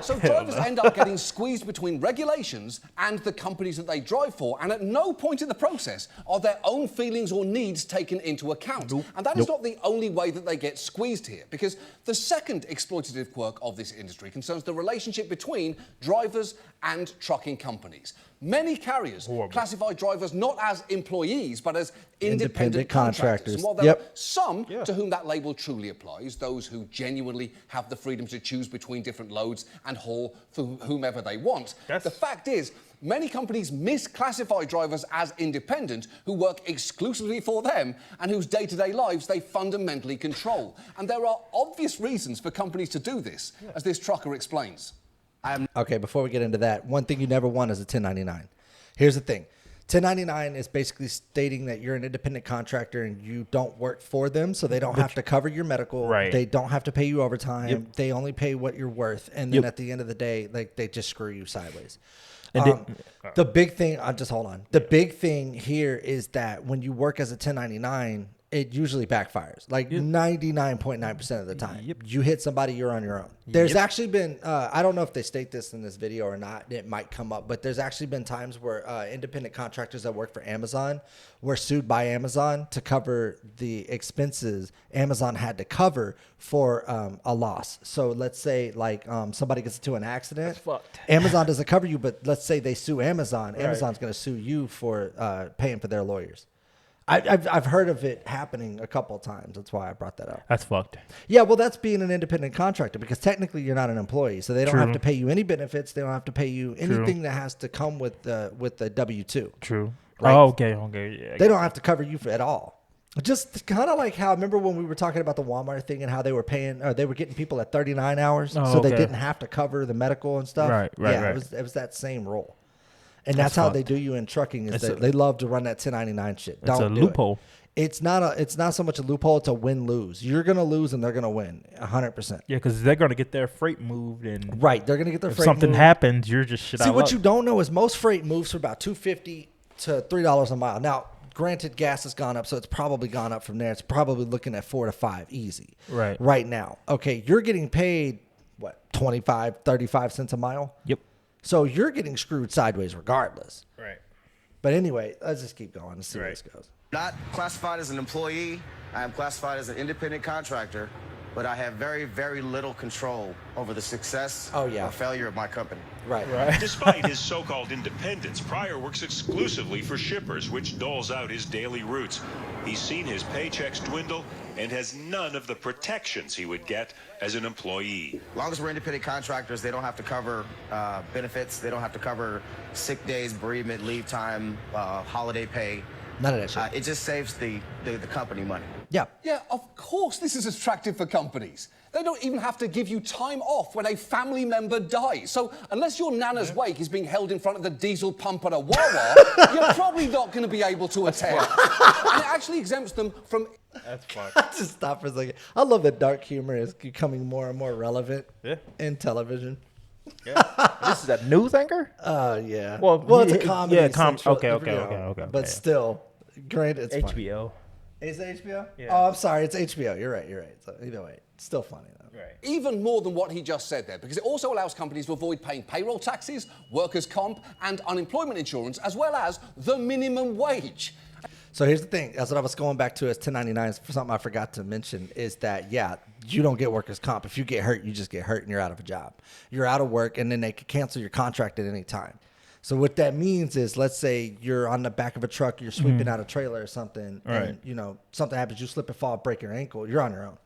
So drivers end up getting squeezed between regulations and the companies that they drive for, and at no point in the process are their own feelings or needs taken into account. And that is not the only way that they get squeezed here, because the second exploitative quirk of this industry concerns the relationship between drivers and trucking companies. Many carriers classify drivers not as employees, but as independent contractors. And while there are some to whom that label truly applies, those who genuinely have the freedom to choose between different loads and haul for whomever they want, the fact is, many companies misclassify drivers as independent who work exclusively for them and whose day-to-day lives they fundamentally control. And there are obvious reasons for companies to do this, as this trucker explains. Okay, before we get into that, one thing you never want is a 1099. Here's the thing. 1099 is basically stating that you're an independent contractor and you don't work for them, so they don't have to cover your medical. Right. They don't have to pay you overtime. Yep. They only pay what you're worth, and then at the end of the day, like they just screw you sideways. And the big thing, just hold on. The big thing here is that when you work as a 1099, it usually backfires. Like 99.9% of the time. You hit somebody, you're on your own. There's actually been, I don't know if they state this in this video or not, it might come up, but there's actually been times where independent contractors that work for Amazon were sued by Amazon to cover the expenses Amazon had to cover for a loss. So let's say like somebody gets into an accident, Amazon doesn't cover you, but let's say they sue Amazon. Amazon's going to sue you for paying for their lawyers. I've heard of it happening a couple of times. That's why I brought that up. That's fucked. Yeah, well, that's being an independent contractor because technically you're not an employee, so they don't have to pay you any benefits. They don't have to pay you anything that has to come with the W-2. True. Right? Oh, okay. Yeah, they don't have to cover you for at all. Just kind of like how, remember when we were talking about the Walmart thing and how they were paying, or they were getting people at 39 hours, so they didn't have to cover the medical and stuff. Right. Yeah, it was that same role. And that's how they do you in trucking is that they love to run that 1099 shit. It's a loophole. It's not so much a loophole. It's a win-lose. You're going to lose and they're going to win 100%. Yeah, because they're going to get their freight moved. And right. They're going to get their if freight something moved. happens, you're just shit out. See, what you don't know is most freight moves for about $2.50 to $3 a mile. Now, granted, gas has gone up, so it's probably gone up from there. It's probably looking at 4 to 5 easy. Right now. Okay, you're getting paid, what, 25, 35 cents a mile? Yep. So you're getting screwed sideways regardless. Right. But anyway, let's just keep going and see where this goes. Not classified as an employee. I am classified as an independent contractor, but I have very, very little control over the success or failure of my company. Right. Despite his so-called independence, Pryor works exclusively for shippers, which doles out his daily routes. He's seen his paychecks dwindle and has none of the protections he would get as an employee. As long as we're independent contractors, they don't have to cover benefits. They don't have to cover sick days, bereavement, leave time, holiday pay. None of that shit. It just saves the company money. Yeah. Yeah, of course this is attractive for companies. They don't even have to give you time off when a family member dies. So unless your nana's wake is being held in front of the diesel pump at a Wawa, you're probably not going to be able to attend. And it actually exempts them from... That's fun. Just stop for a second. I love that dark humor is becoming more and more relevant in television. Yeah. This is a news anchor? Yeah. Well, it's a comedy. Yeah, central, okay. But still, granted, it's HBO. Funny. Is it HBO? Yeah. Oh, I'm sorry. It's HBO. You're right. So either way, it's still funny, though. Right. Even more than what he just said there, because it also allows companies to avoid paying payroll taxes, workers' comp, and unemployment insurance, as well as the minimum wage. So here's the thing. That's what I was going back to as 1099s. Something I forgot to mention is that, you don't get workers' comp. If you get hurt, you just get hurt and you're out of a job. You're out of work, and then they could cancel your contract at any time. So what that means is, let's say you're on the back of a truck, you're sweeping out a trailer or something, and something happens, you slip and fall, break your ankle, you're on your own.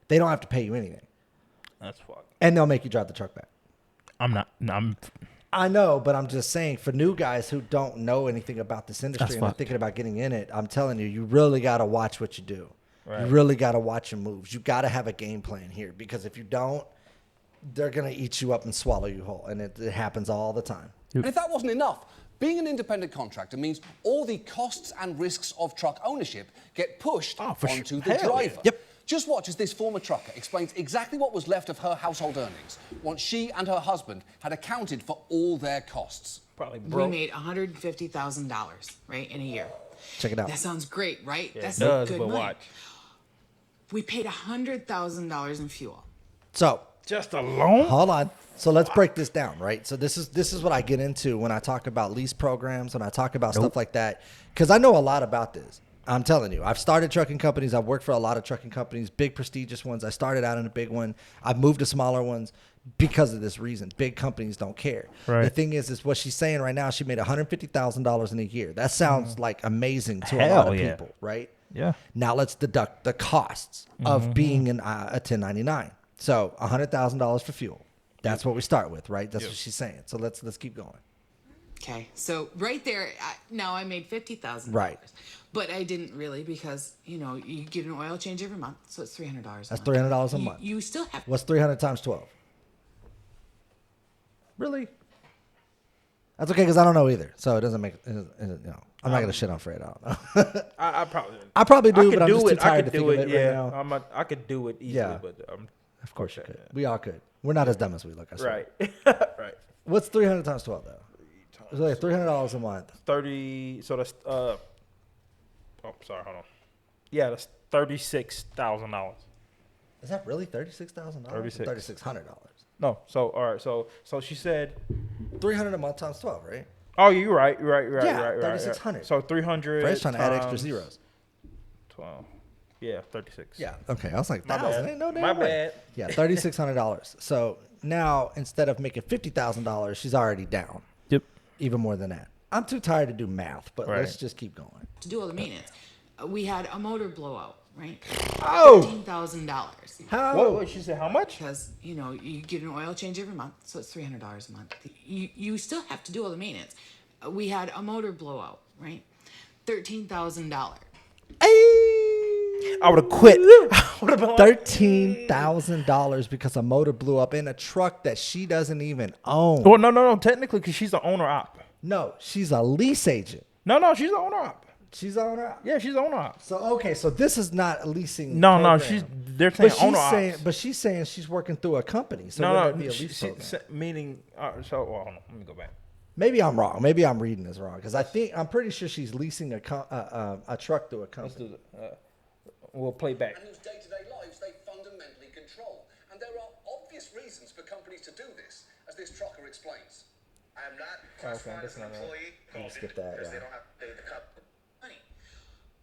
They don't have to pay you anything. That's fucked. And they'll make you drive the truck back. I know, but I'm just saying, for new guys who don't know anything about this industry and are thinking about getting in it, I'm telling you, you really got to watch what you do. Right. You really got to watch your moves. You got to have a game plan here, because if you don't, they're going to eat you up and swallow you whole. And it happens all the time. And if that wasn't enough, being an independent contractor means all the costs and risks of truck ownership get pushed onto the driver. Yep. Just watch as this former trucker explains exactly what was left of her household earnings once she and her husband had accounted for all their costs. We made $150,000, right, in a year. Check it out. That sounds great, right? Yeah, that's good money. watch. We paid $100,000 in fuel. So just alone? Hold on. So let's break this down, right? So this is what I get into when I talk about lease programs, when I talk about stuff like that, because I know a lot about this. I'm telling you, I've started trucking companies. I've worked for a lot of trucking companies, big prestigious ones. I started out in a big one. I've moved to smaller ones. because of this reason. Big companies don't care. Right. The thing is what she's saying right now, she made $150,000 in a year. That sounds like amazing to a lot of people, right? Yeah. Now let's deduct the costs of being a 1099. So $100,000 for fuel. That's what we start with, right? That's what she's saying. So let's keep going. Okay, so right there, now I made $50,000. Right. But I didn't really because, you get an oil change every month, so it's $300 That's $300 a month. You still have... What's 300 times 12? Really? That's okay because I don't know either. So it doesn't make, I'm not going to shit on Fred. I don't know. I probably do, I but I'm just too I tired could to think do of it. it Yeah, right now. I could do it easily, but Of course you could. We all could. We're not as dumb as we look, I swear. Right. Right. What's 300 times 12 though? It's like $300 a month. 30. So that's oh, sorry, hold on. Yeah, that's $36,000. Is that really $36,000? $3,600. No. So all right. So she said $300 a month times 12, right? Oh, you're right. Yeah, right. 3,600. So 300. Fred's trying to add extra zeros. 12. Yeah, 36. Yeah. Okay. I was like, My 1,000. bad. Ain't no damn My way. bad. Yeah, $3,600. So now instead of making $50,000, she's already down. Yep. Even more than that. I'm too tired to do math, but let's just keep going. To do all the maintenance. We had a motor blowout, right? Oh! $13,000. How? What? She said how much? Because, you get an oil change every month, so it's $300 a month. You still have to do all the maintenance. We had a motor blowout, right? $13,000. I would have quit. $13,000 because a motor blew up in a truck that she doesn't even own. Well, no. Technically, because she's the owner op. No, she's a lease agent. No, she's the owner op. She's the owner op. Yeah, she's the owner op. So okay, so this is not a leasing. No, program. they're saying owner ops. But she's saying she's working through a company. So No, be a lease program. meaning. Hold on, let me go back. Maybe I'm wrong. Maybe I'm reading this wrong because I'm pretty sure she's leasing a truck through a company. We'll play back. And whose day-to-day lives they fundamentally control. And there are obvious reasons for companies to do this, as this trucker explains. I am not classified as an employee Skip that. because they don't have to pay the company.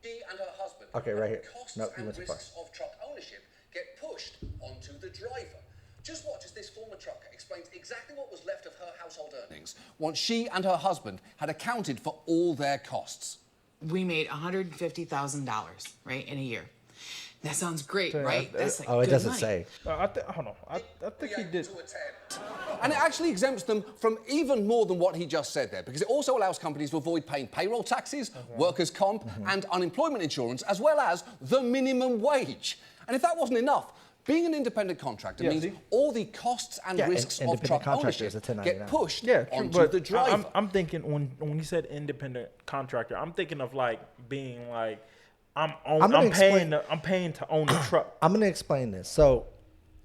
She and her husband. Okay, right here. Costs Nope, you and went too far. risks of truck ownership get pushed onto the driver. Just watch as this former trucker explains exactly what was left of her household earnings once she and her husband had accounted for all their costs. We made $150,000, right, in a year. That sounds great, right? That's like it good doesn't money. say. Hold on. I think he did. And it actually exempts them from even more than what he just said there, because it also allows companies to avoid paying payroll taxes, workers' comp, and unemployment insurance, as well as the minimum wage. And if that wasn't enough, being an independent contractor means all the costs and risks of truck ownership get pushed onto the driver. I'm thinking when you said independent contractor, I'm thinking of like being like I'm paying to own the truck. I'm going to explain this. So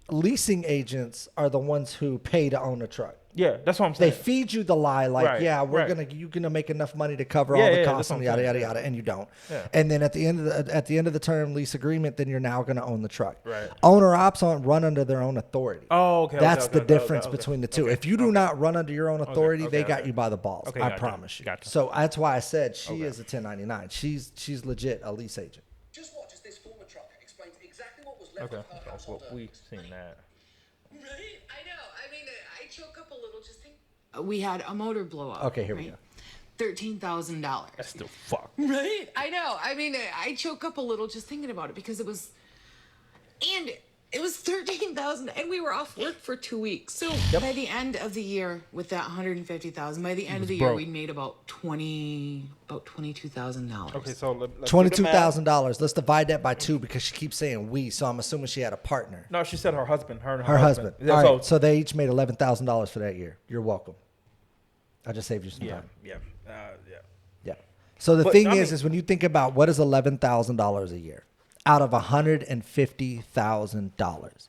leasing agents are the ones who pay to own a truck. Yeah, that's what I'm saying. They feed you the lie, like, you're gonna make enough money to cover all the costs and yada yada yada, and you don't. Yeah. And then at the end of the term lease agreement, then you're now gonna own the truck. Right. Owner ops don't run under their own authority. Oh, okay. That's the difference between the two. If you do not run under your own authority, they got you by the balls. I promise you. Gotcha. So that's why I said she is a 1099. She's legit a lease agent. Just watch as this former trucker explains exactly what was left of her household We've seen that. Right? I know. I mean, I choke up a little just think. We had a motor blowout. Okay, here we go. $13,000. That's still fuck. Right? I know. I mean, I choke up a little just thinking about it because it was $13,000, and we were off work for 2 weeks. So by the end of the year, with that $150,000, by the end of the year, we made about $22,000. Okay, so let's $22,000. Let's divide that by 2 because she keeps saying we. So I'm assuming she had a partner. No, she said her husband. Her husband. Yeah, All right, so they each made $11,000 for that year. You're welcome. I just saved you some time. Yeah. So the thing is when you think about what is $11,000 a year out of $150,000.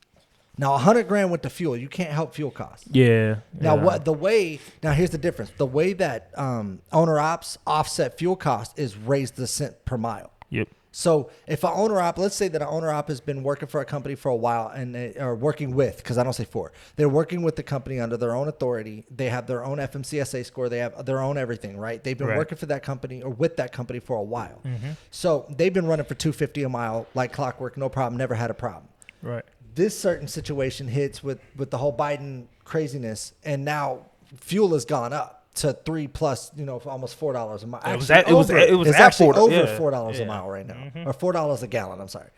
Now $100,000 went to fuel. You can't help fuel costs. Yeah. Now here's the difference. The way that owner ops offset fuel costs is raise the cent per mile. Yep. So if an owner op, let's say that an owner op has been working for a company for a while and they are working with, because I don't say for, they're working with the company under their own authority. They have their own FMCSA score. They have their own everything, right? They've been working for that company or with that company for a while. Mm-hmm. So they've been running for $250 a mile like clockwork, no problem, never had a problem. Right. this certain situation hits with the whole Biden craziness, and now fuel has gone up to $3+ almost $4 a mile. It was It's at actually $4, over yeah. $4 a mile right now, or $4 a gallon. I'm sorry.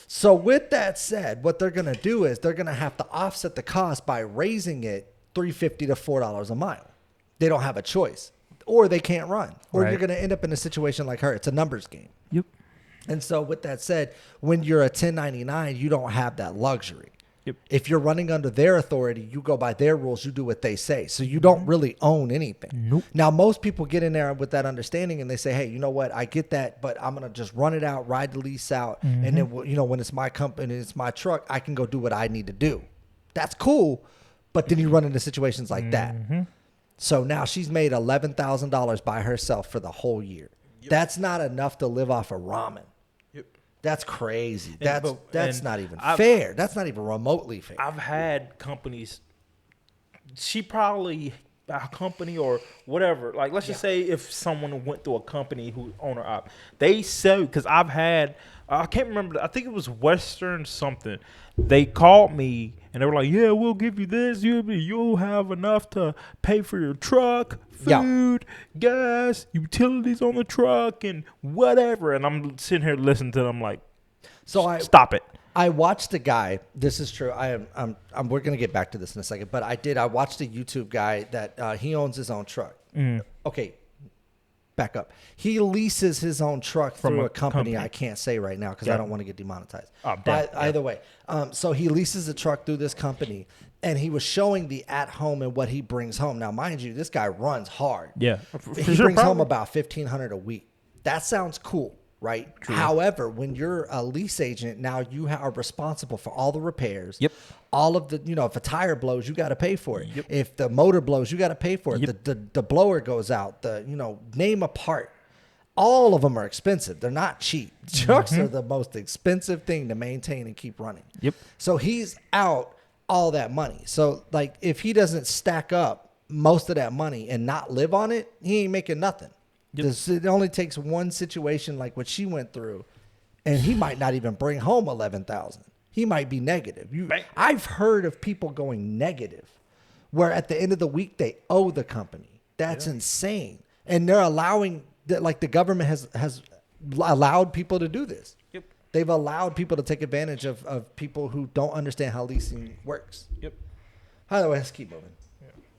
So with that said, what they're going to do is they're going to have to offset the cost by raising it $3.50 to $4 a mile. They don't have a choice, or they can't run, or Right. you're going to end up in a situation like her. It's a numbers game. Yep. And so with that said, when you're a 1099, you don't have that luxury. Yep. If you're running under their authority, you go by their rules, you do what they say. So you don't really own anything. Nope. Now, most people get in there with that understanding and they say, hey, you know what? I get that, but I'm going to just run it out, ride the lease out. And then, when it's my company, it's my truck, I can go do what I need to do. That's cool. But then you run into situations like that. So now she's made $11,000 by herself for the whole year. That's not enough to live off of ramen. That's crazy. That's not even fair. That's not even remotely fair. I've had companies. She probably a company or whatever. Like let's just say if someone went through a company who owner op, they sell because I've had. I can't remember. I think it was Western something. They called me and they were like, "Yeah, we'll give you this. You'll have enough to pay for your truck, food, gas, utilities on the truck, and whatever." And I'm sitting here listening to them like, stop it. I watched a guy. This is true. We're gonna get back to this in a second, but I watched a YouTube guy that he owns his own truck. Okay. Back up. He leases his own truck through a company I can't say right now because I don't want to get demonetized. But either way, so he leases a truck through this company, and he was showing the at home and what he brings home. Now, mind you, this guy runs hard. Yeah, he brings home about $1,500 a week. That sounds cool, right? True. However, when you're a lease agent, now you are responsible for all the repairs. Yep. All of the, if a tire blows, you got to pay for it. Yep. If the motor blows, you got to pay for it. Yep. The blower goes out. Name a part. All of them are expensive. They're not cheap. Trucks are the most expensive thing to maintain and keep running. Yep. So he's out all that money. So like, if he doesn't stack up most of that money and not live on it, he ain't making nothing. Yep. It only takes one situation like what she went through, and he might not even bring home $11,000. He might be negative. I've heard of people going negative, where at the end of the week they owe the company. That's insane, and they're allowing that. Like the government has allowed people to do this. Yep. They've allowed people to take advantage of people who don't understand how leasing works. Yep. By let's keep moving.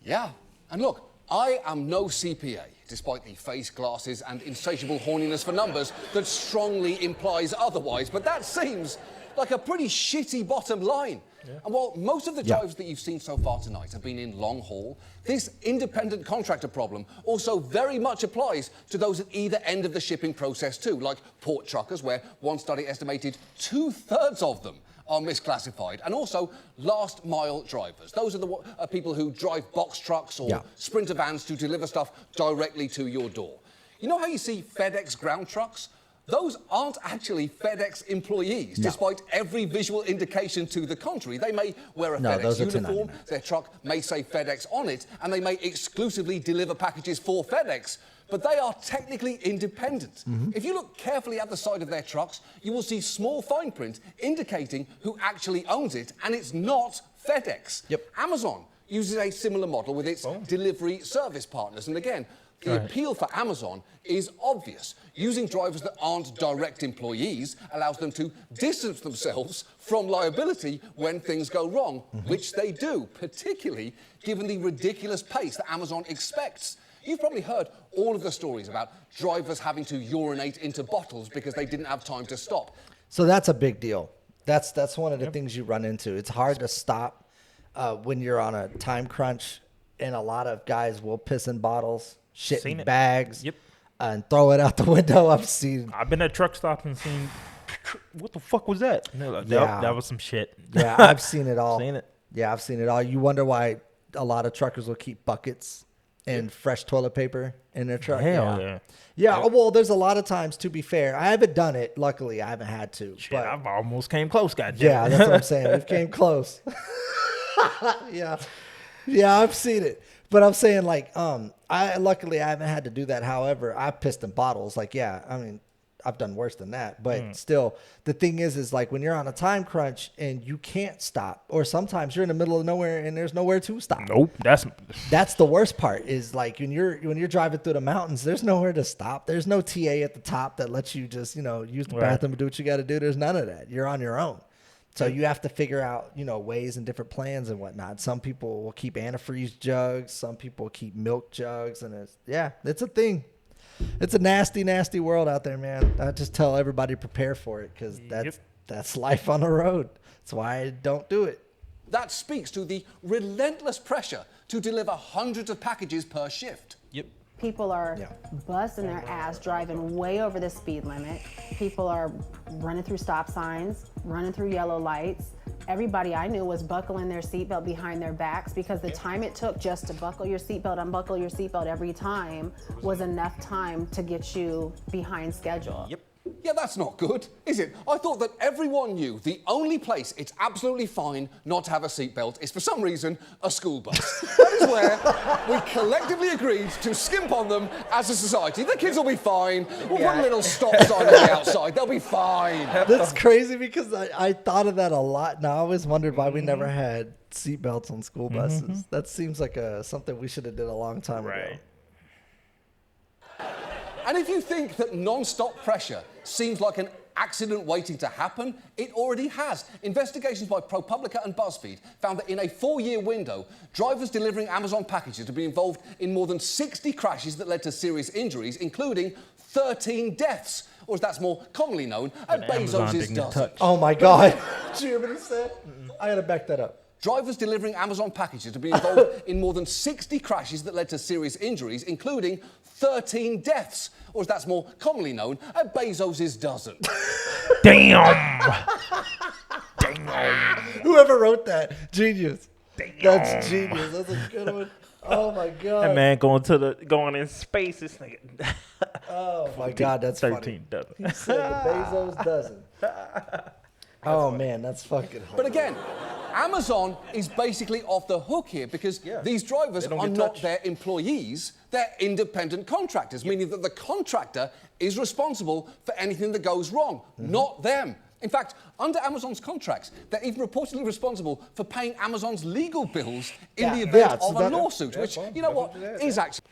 Yeah, and look, I am no CPA, despite the face glasses and insatiable horniness for numbers that strongly implies otherwise. But that seems like a pretty shitty bottom line. Yeah. And while most of the drivers that you've seen so far tonight have been in long haul, this independent contractor problem also very much applies to those at either end of the shipping process too, like port truckers, where one study estimated 2/3 of them are misclassified, and also last mile drivers. Those are the people who drive box trucks or sprinter vans to deliver stuff directly to your door. You know how you see FedEx ground trucks? Those aren't actually FedEx employees, despite every visual indication to the contrary. They may wear a FedEx uniform, their truck may say FedEx on it, and they may exclusively deliver packages for FedEx. But they are technically independent. If you look carefully at the side of their trucks, you will see small fine print indicating who actually owns it, and it's not FedEx. Amazon uses a similar model with its delivery service partners. And again, the appeal for Amazon is obvious. Using drivers that aren't direct employees allows them to distance themselves from liability when things go wrong, which they do, particularly given the ridiculous pace that Amazon expects. You've probably heard all of the stories about drivers having to urinate into bottles because they didn't have time to stop. So that's a big deal. That's one of the things you run into. It's hard to stop when you're on a time crunch, and a lot of guys will piss in bottles, shit in bags, and throw it out the window. I've been at truck stops and seen, what the fuck was that? And like, that was some shit. Yeah, I've seen it all. Seen it. Yeah, I've seen it all. You wonder why a lot of truckers will keep buckets and fresh toilet paper in their truck. Hell yeah. Yeah, well, there's a lot of times, to be fair. I haven't done it. Luckily, I haven't had to. Shit, but I've almost came close, goddamn. Yeah, that's what I'm saying. We've came close. Yeah, I've seen it. But I'm saying, like, luckily I haven't had to do that. However, I pissed in bottles. Like, I've done worse than that. But still, the thing is like when you're on a time crunch and you can't stop, or sometimes you're in the middle of nowhere and there's nowhere to stop. Nope. That's the worst part is like when you're driving through the mountains, there's nowhere to stop. There's no TA at the top that lets you just, use the bathroom and do what you got to do. There's none of that. You're on your own. So you have to figure out, ways and different plans and whatnot. Some people will keep antifreeze jugs. Some people keep milk jugs. And it's a thing. It's a nasty, nasty world out there, man. I just tell everybody prepare for it because that's life on the road. That's why I don't do it. That speaks to the relentless pressure to deliver hundreds of packages per shift. Yep. People are busting their ass, driving way over the speed limit. People are running through stop signs, running through yellow lights. Everybody I knew was buckling their seatbelt behind their backs because the time it took just to buckle your seatbelt, unbuckle your seatbelt every time was enough time to get you behind schedule. Yep. Yeah, that's not good, is it? I thought that everyone knew the only place it's absolutely fine not to have a seatbelt is, for some reason, a school bus. That is where we collectively agreed to skimp on them as a society. The kids will be fine. We'll put a little stop sign on the outside. They'll be fine. That's crazy because I thought of that a lot. Now I always wondered why we never had seatbelts on school buses. That seems like something we should have did a long time ago. And if you think that non-stop pressure seems like an accident waiting to happen, it already has. Investigations by ProPublica and BuzzFeed found that in a 4-year window, drivers delivering Amazon packages have been involved in more than 60 crashes that led to serious injuries, including 13 deaths, or as that's more commonly known, a Bezos' dozen. Oh my God. Did you hear what he said? I gotta back that up. Drivers delivering Amazon packages have been involved in more than 60 crashes that led to serious injuries, including 13 deaths, or as that's more commonly known, a Bezos' dozen. Damn! Whoever wrote that, genius. Damn. That's genius. That's a good one. Oh my God. That man going in space. This nigga. Oh my God, that's 13 funny. dozen. He said the Bezos dozen. Oh man, that's fucking hilarious. But again, Amazon is basically off the hook here because these drivers are not their employees, they're independent contractors, meaning that the contractor is responsible for anything that goes wrong, not them. In fact, under Amazon's contracts, they're even reportedly responsible for paying Amazon's legal bills in the event of a lawsuit, which, you know what, is actually...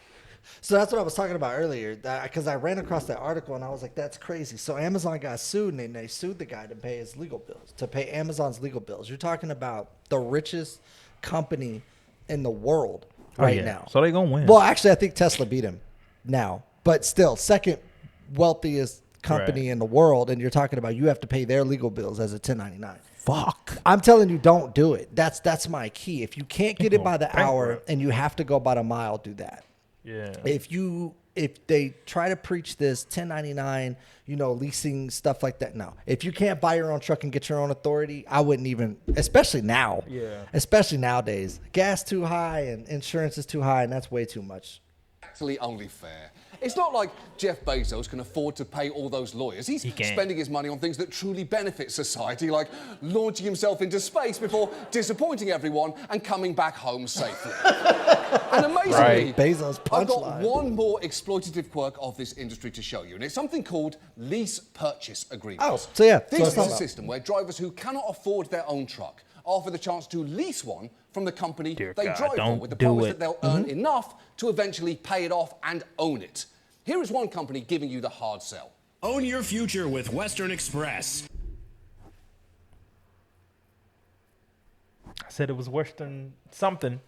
So that's what I was talking about earlier, because I ran across that article and I was like, that's crazy. So Amazon got sued and they sued the guy to pay his legal bills, to pay Amazon's legal bills. You're talking about the richest company in the world now. So they're going to win. Well, actually, I think Tesla beat him now. But still, second wealthiest company in the world. And you're talking about you have to pay their legal bills as a 1099. Fuck. I'm telling you, don't do it. That's my key. If you can't get it by the hour and you have to go by the mile, do that. Yeah. If they try to preach this 1099, leasing stuff like that, no. If you can't buy your own truck and get your own authority, I wouldn't even, especially now. Yeah. Especially nowadays. Gas too high and insurance is too high, and that's way too much. Actually only fair. It's not like Jeff Bezos can afford to pay all those lawyers. He's spending his money on things that truly benefit society, like launching himself into space before disappointing everyone and coming back home safely. And amazingly, Bezos I've got punchline. one more exploitative quirk of this industry to show you, and it's something called lease purchase agreements. Oh, so yeah. This is a system where drivers who cannot afford their own truck offer the chance to lease one from the company they drive for, with the promise that they'll earn enough to eventually pay it off and own it. Here is one company giving you the hard sell. Own your future with Western Express. I said it was worse than something.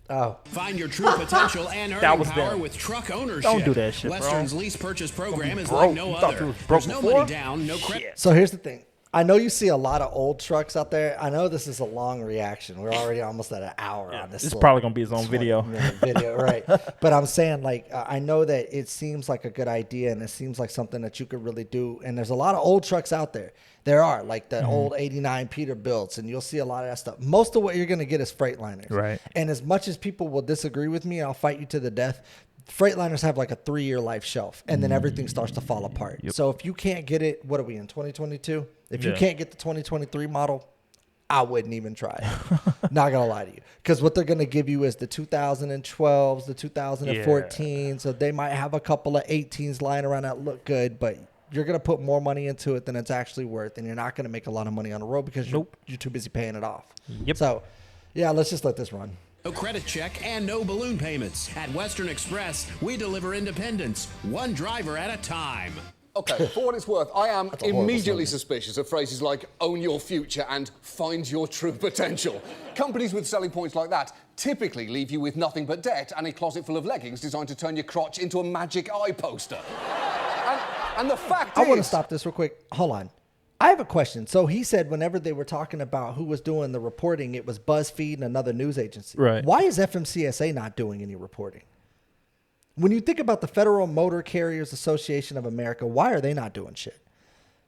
Oh. Find your true potential and earning power with truck ownership. Don't do that shit, Western's bro. lease purchase program is like no other. There's no money down, no credit. So here's the thing. I know you see a lot of old trucks out there. I know this is a long reaction. We're already almost at an hour on this. This is probably going to be his own video. Video, right. But I'm saying, I know that it seems like a good idea and it seems like something that you could really do. And there's a lot of old trucks out there. There are, like the old 89 Peterbilts, and you'll see a lot of that stuff. Most of what you're going to get is Freightliners. Right. And as much as people will disagree with me, I'll fight you to the death. Freightliners have like a 3-year life shelf, and then everything starts to fall apart. So if you can't get it, what are we in, 2022? If you can't get the 2023 model, I wouldn't even try it. Not going to lie to you. Because what they're going to give you is the 2012s, the 2014s. So they might have a couple of 18s lying around that look good, but you're going to put more money into it than it's actually worth, and you're not going to make a lot of money on the road because you're too busy paying it off. Yep. So, yeah, let's just let this run. No credit check and no balloon payments. At Western Express, we deliver independence, one driver at a time. Okay, for what it's worth, I am immediately suspicious of phrases like own your future and find your true potential. Companies with selling points like that typically leave you with nothing but debt and a closet full of leggings designed to turn your crotch into a magic eye poster. And the fact is... I want to stop this real quick. Hold on. I have a question. So he said whenever they were talking about who was doing the reporting, it was BuzzFeed and another news agency. Right. Why is FMCSA not doing any reporting? When you think about the Federal Motor Carriers Association of America, why are they not doing shit?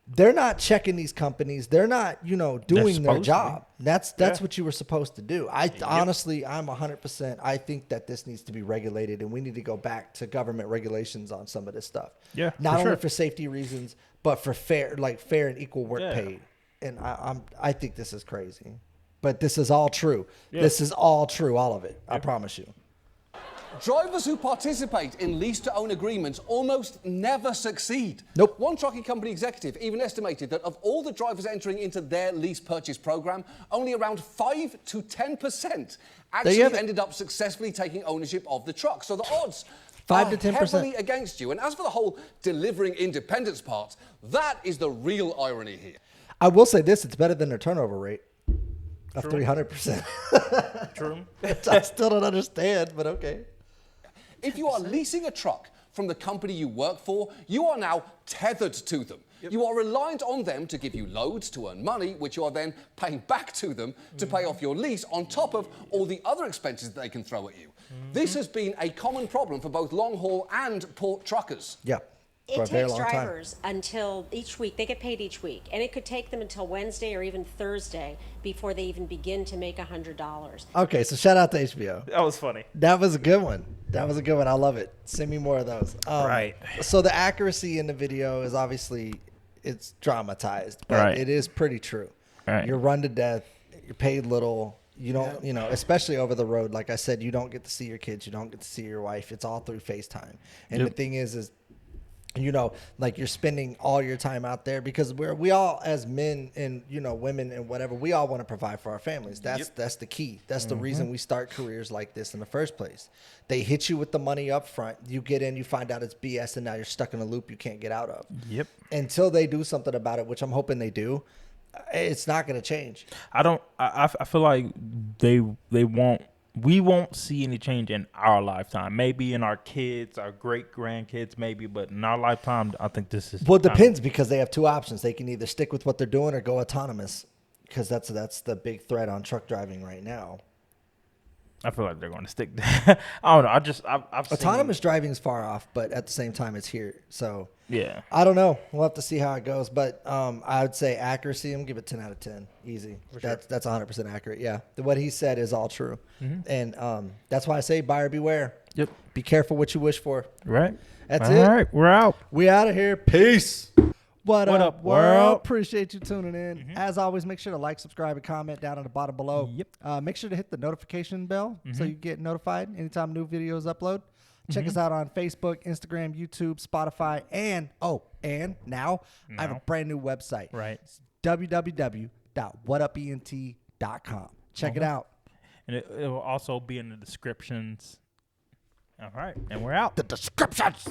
They're not checking these companies. They're not, doing their job. That's what you were supposed to do. Honestly, I'm 100%. I think that this needs to be regulated, and we need to go back to government regulations on some of this stuff. Yeah, not only for safety reasons, but for fair and equal work paid. And I think this is crazy, but this is all true. Yeah. This is all true, all of it. I promise you. Drivers who participate in lease-to-own agreements almost never succeed. Nope. One trucking company executive even estimated that of all the drivers entering into their lease purchase program, only around 5 to 10% actually ended up successfully taking ownership of the truck. So the odds 5 to 10% heavily against you. And as for the whole delivering independence part, that is the real irony here. I will say this, it's better than their turnover rate of 300%. True. I still don't understand, but okay. If you are leasing a truck from the company you work for, you are now tethered to them. Yep. You are reliant on them to give you loads to earn money, which you are then paying back to them to pay off your lease on top of all the other expenses that they can throw at you. This has been a common problem for both long-haul and port truckers. Yeah. It takes drivers until each week, they get paid each week, and it could take them until Wednesday or even Thursday before they even begin to make $100. Okay, so shout out to HBO. That was funny. That was a good one. That was a good one. I love it. Send me more of those. Right. So the accuracy in the video is obviously, it's dramatized, but it is pretty true. Right. You're run to death. You're paid little. You don't, especially over the road. Like I said, you don't get to see your kids. You don't get to see your wife. It's all through FaceTime. And the thing is like you're spending all your time out there because we all as men and, women and whatever, we all want to provide for our families. That's the key. That's the reason we start careers like this in the first place. They hit you with the money up front. You get in, you find out it's BS, and now you're stuck in a loop you can't get out of. Yep. Until they do something about it, which I'm hoping they do, it's not going to change. I feel like we won't see any change in our lifetime. Maybe in our kids, our great grandkids, maybe, but in our lifetime, I think this is. Well, it depends because they have two options. They can either stick with what they're doing or go autonomous, because that's the big threat on truck driving right now. I feel like they're going to stick. I don't know. I've autonomous driving is far off, but at the same time, it's here. So yeah, I don't know. We'll have to see how it goes. But I would say accuracy. I'm gonna give it 10 out of 10. Easy. That's 100% accurate. Yeah, what he said is all true, and that's why I say buyer beware. Yep. Be careful what you wish for. Right. That's it. All right, we're out. We out of here. Peace. What up, world? Appreciate you tuning in. As always, make sure to like, subscribe, and comment down at the bottom below. Yep. Make sure to hit the notification bell so you get notified anytime new videos upload. Check us out on Facebook, Instagram, YouTube, Spotify, and now I have a brand new website. Right. It's www.whatupent.com. Check it out. And it will also be in the descriptions. All right. And we're out. The descriptions.